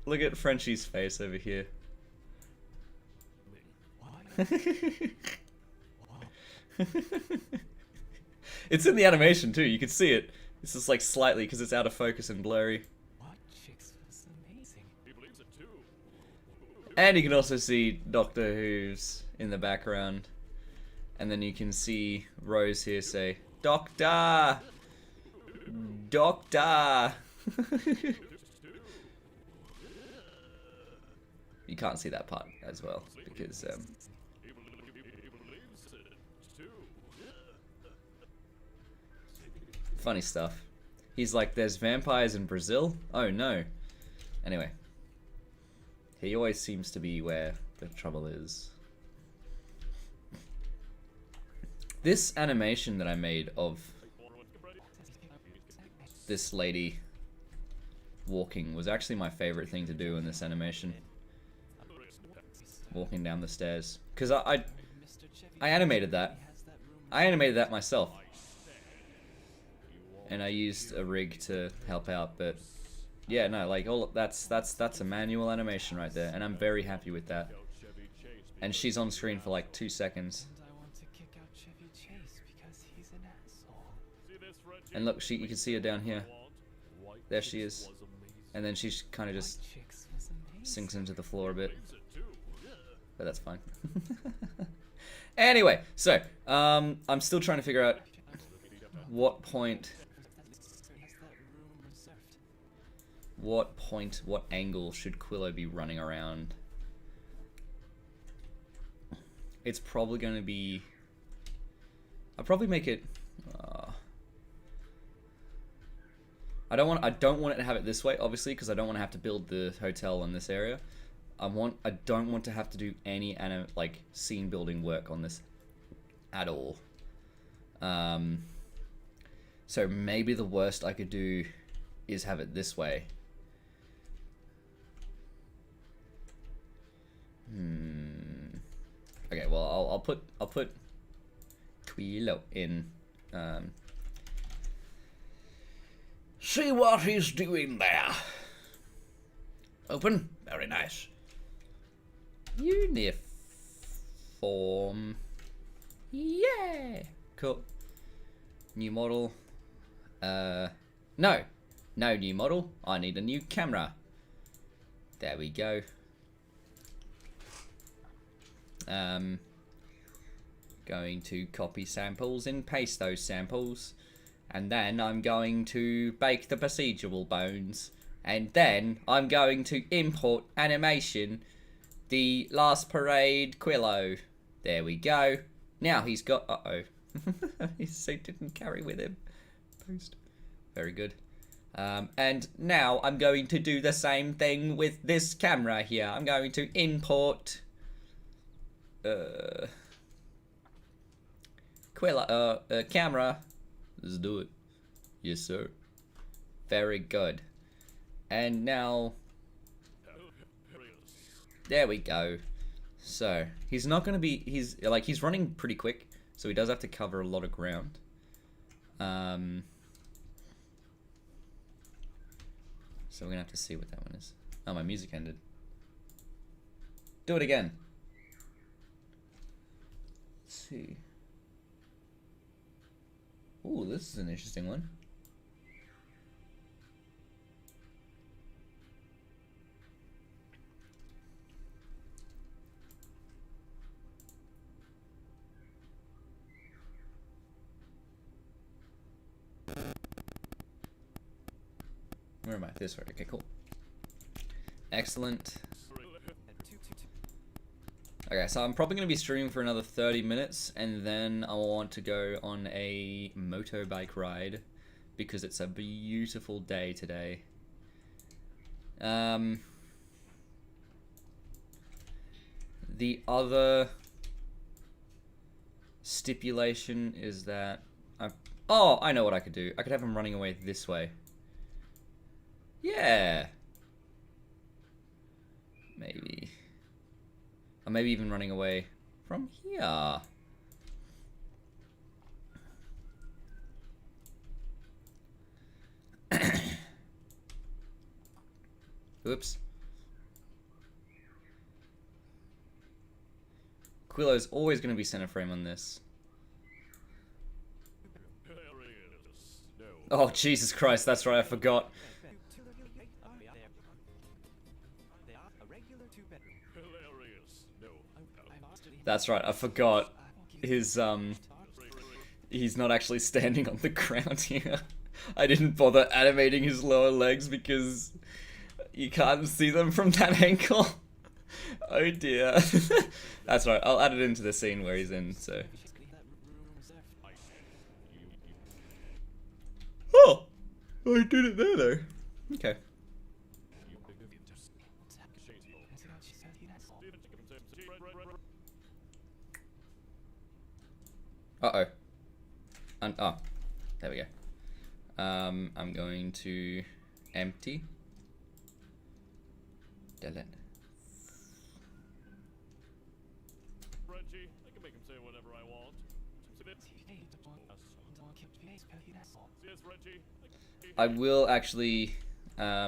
A: Look at Frenchie's face over here. It's in the animation too. You can see it. It's just like slightly because it's out of focus and blurry.
B: What chicks was amazing.
E: He believes it too.
A: And you can also see Doctor Who's in the background. And then you can see Rose here say, Doctor! Doctor! You can't see that part as well because
E: He believes it too.
A: funny stuff. He's like, there's vampires in Brazil? Oh no. Anyway. He always seems to be where the trouble is. This animation that I made of this lady walking was actually my favorite thing to do in this animation. Walking down the stairs. Because I animated that. I animated that myself. and I used a rig to help out, but yeah, no, like all that's a manual animation right there, and I'm very happy with that. And she's on screen for like 2 seconds.
B: And I want to kick out Chevy Chase because he's an asshole.
A: And look, you can see her down here. There she is. And then she kind of just
B: Chicks was amazing.
A: sinks into the floor a bit. But that's fine. Anyway, so, I'm still trying to figure out what point, what angle should Quillo be running around. It's probably going to be, I'll probably make it, I don't want it to have it this way, obviously, because I don't want to have to build the hotel in this area. I don't want to have to do any scene building work on this at all. So maybe the worst I could do is have it this way. Okay, well I'll put Quillo in. See what he's doing there. Open, very nice. Uniform. Yeah. Cool. New model. No new model. I need a new camera. There we go. Going to copy samples and paste those samples, and then I'm going to bake the procedural bones, and then I'm going to import animation, the last parade Quillo. There we go. Now he's got, his suit didn't carry with him. Post. Very good. And now I'm going to do the same thing with this camera here. I'm going to import Quillo, camera. Let's do it. Yes, sir. Very good. And now, there we go. So he's not going to be. He's running pretty quick, so he does have to cover a lot of ground. So we're gonna have to see what that one is. Oh, my music ended. Do it again. Let's see. Ooh, this is an interesting one. Where am I? This way. Okay, cool. Excellent. Okay, so I'm probably going to be streaming for another 30 minutes, and then I want to go on a motorbike ride, because it's a beautiful day today. The other stipulation is that oh, I know what I could do. I could have him running away this way. Yeah. Maybe. Or maybe even running away from here. Oops. Quillo's always going to be center frame on this. Oh, Jesus Christ, that's right, I forgot. That's right, I forgot. His, he's not actually standing on the ground here. I didn't bother animating his lower legs because you can't see them from that angle. Oh dear. That's right, I'll add it into the scene where he's in, so. Oh! I did it there though. Okay. Uh-oh. Oh, there we go. I'm going to empty. Delete.
E: Reggie, I can make him say whatever I want. Yes, Reggie.
A: I will actually, I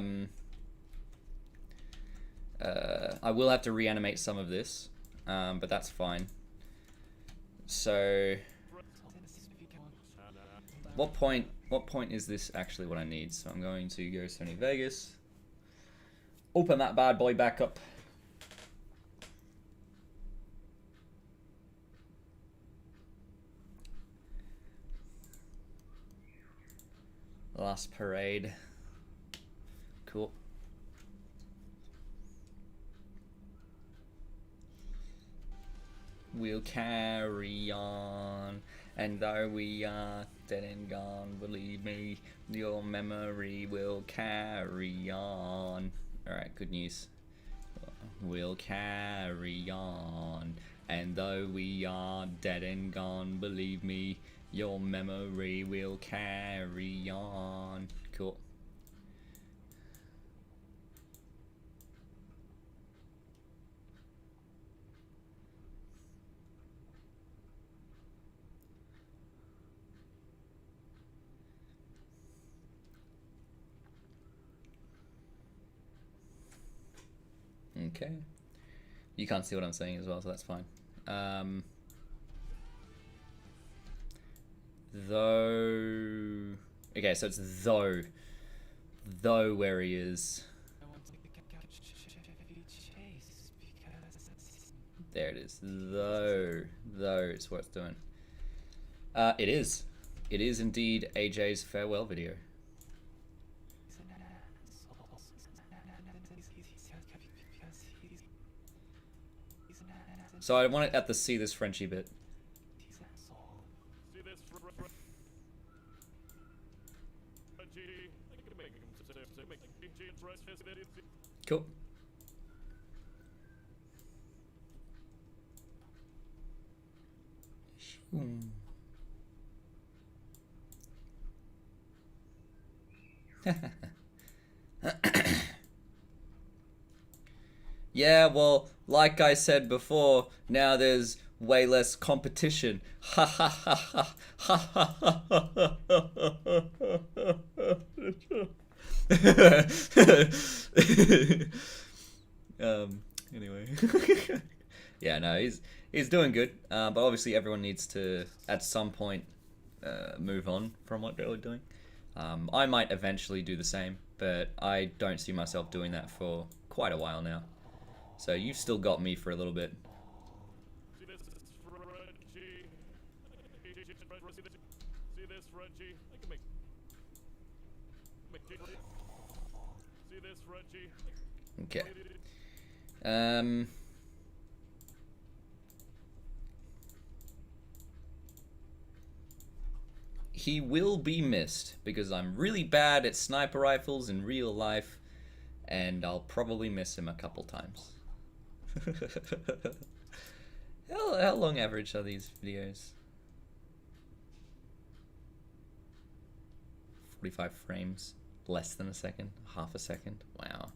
A: will have to reanimate some of this, but that's fine. So, what point is this actually what I need? So I'm going to go Sony Vegas, open that bad boy back up. Last parade. Cool. We'll carry on, and though we are dead and gone, believe me, your memory will carry on. Alright, good news. We'll carry on, and though we are dead and gone, believe me, your memory will carry on. Cool. Okay. You can't see what I'm saying as well, so that's fine. Though... Okay, so it's though. Though where he is. There it is. Though is what it's doing. It is. It is indeed AJ's farewell video. So I want it at the see this Frenchy bit.
E: See this, Reggie.
A: Cool. Yeah, well, like I said before, now there's way less competition. Ha ha ha ha ha ha ha. Anyway. Yeah, no, he's doing good. But obviously everyone needs to at some point move on from what they're doing. I might eventually do the same, but I don't see myself doing that for quite a while now. So you've still got me for a little bit.
E: See this, Reggie. See this, Reggie. I can make. See this, Reggie.
A: Okay. He will be missed because I'm really bad at sniper rifles in real life, and I'll probably miss him a couple times. How long average are these videos? 45 frames, less than a second, half a second. Wow.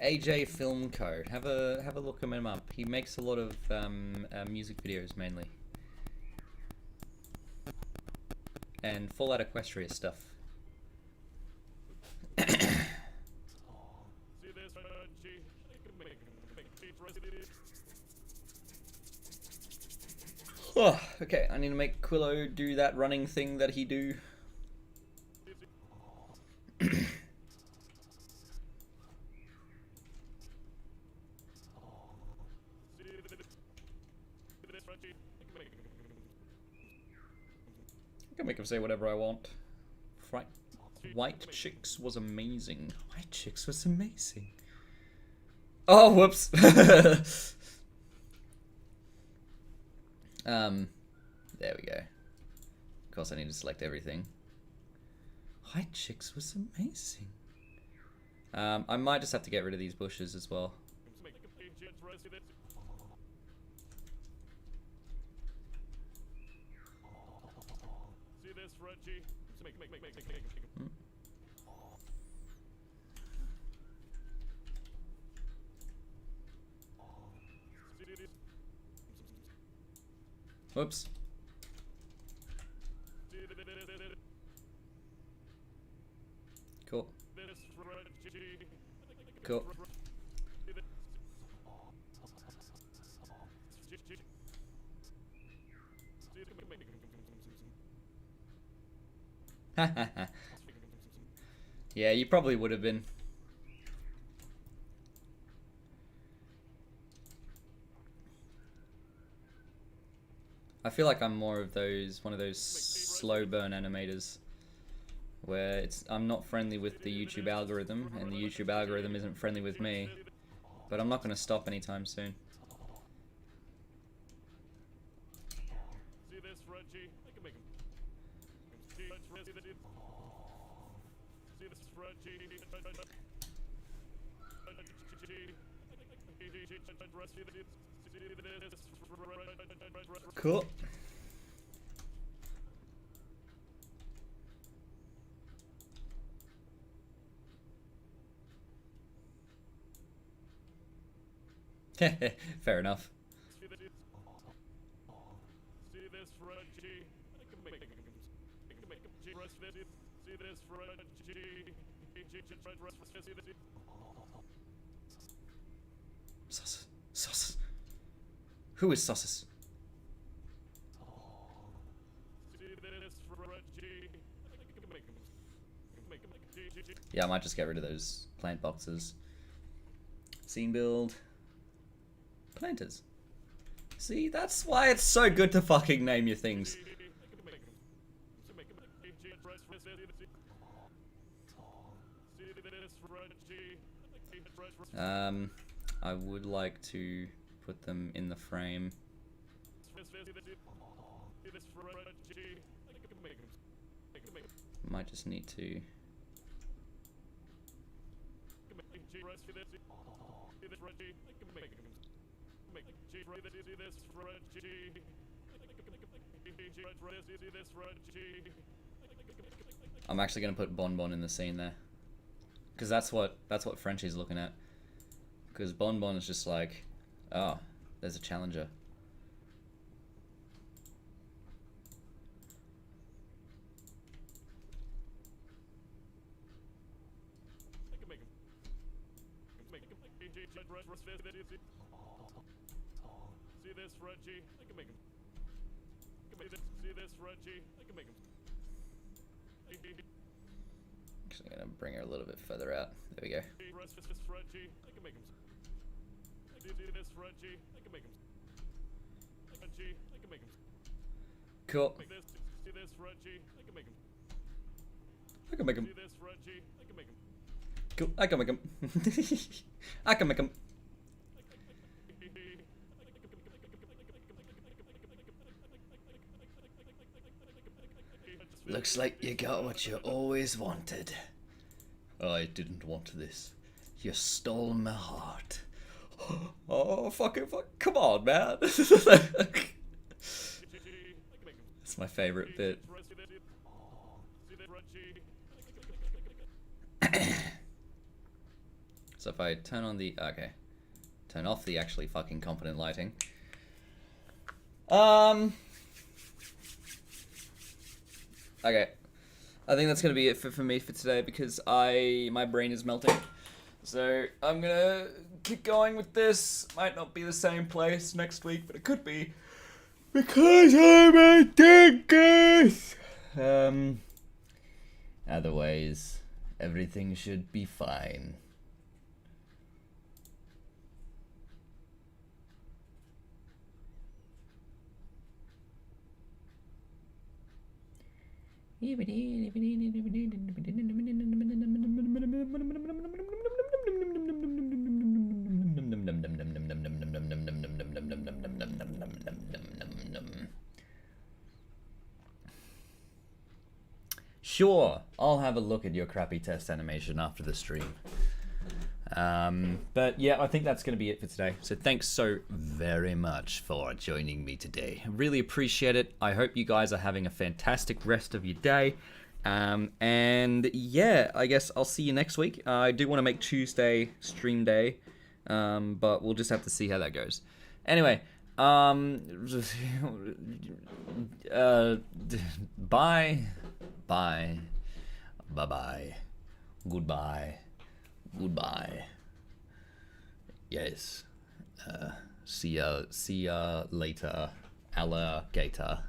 A: AJ Film Co. Have a look him up. He makes a lot of music videos mainly, and Fallout Equestria stuff.
E: See this, Reggie. I can make
A: Oh, okay, I need to make Quillo do that running thing that he do. can make him say whatever I want. White Chicks was amazing. White Chicks was amazing. Oh, whoops. There we go. Of course I need to select everything. White Chicks was amazing. I might just have to get rid of these bushes as well.
E: See this, Reggie?
A: Whoops. Cool. Cool. Yeah, you probably would have been. I feel like I'm more of one of those slow burn animators where I'm not friendly with the YouTube algorithm and the YouTube algorithm isn't friendly with me, but I'm not going to stop anytime soon.
E: See this, Reggie? I can make him. See this, Reggie?
A: Cool. Fair enough.
E: See this, Reggie? I can make him. See this, Reggie?
A: Sauce. Sauce. Who is Sauces? Yeah, I might just get rid of those plant boxes. Scene build. Planters. See, that's why it's so good to fucking name your things. I would like to put them in the frame. Might just need to. I'm actually gonna put Bon Bon in the scene there, because that's what Frenchie's looking at. Because Bon Bon is just like, oh, there's a challenger.
E: See this, Reggie? I can make him. See this, Reggie? I can make him.
A: Actually, I'm gonna bring her a little bit further out. There we go.
E: Reggie, I can make him. See this, Reggie? I can make him. Reggie, I can make him.
A: Cool.
E: See this, Reggie? I can make him.
A: I can make him.
E: See this, Reggie? I can make him.
A: Cool. I can make him. I can make him. Looks like you got what you always wanted. I didn't want this. You stole my heart. Oh, fuck. Come on, man. That's my favorite bit. So if I turn on the... Okay. Turn off the actually fucking competent lighting. Okay, I think that's gonna be it for me for today because my brain is melting. So I'm gonna keep going with this. Might not be the same place next week, but it could be because I'm a dingus. Otherwise, everything should be fine. Sure, I'll have a look at your crappy test animation after the stream. But yeah, I think that's going to be it for today. So thanks so very much for joining me today. I really appreciate it. I hope you guys are having a fantastic rest of your day. And yeah, I guess I'll see you next week. I do want to make Tuesday stream day, but we'll just have to see how that goes. Anyway, bye, bye, bye-bye, goodbye, goodbye. Yes. See ya later, alligator.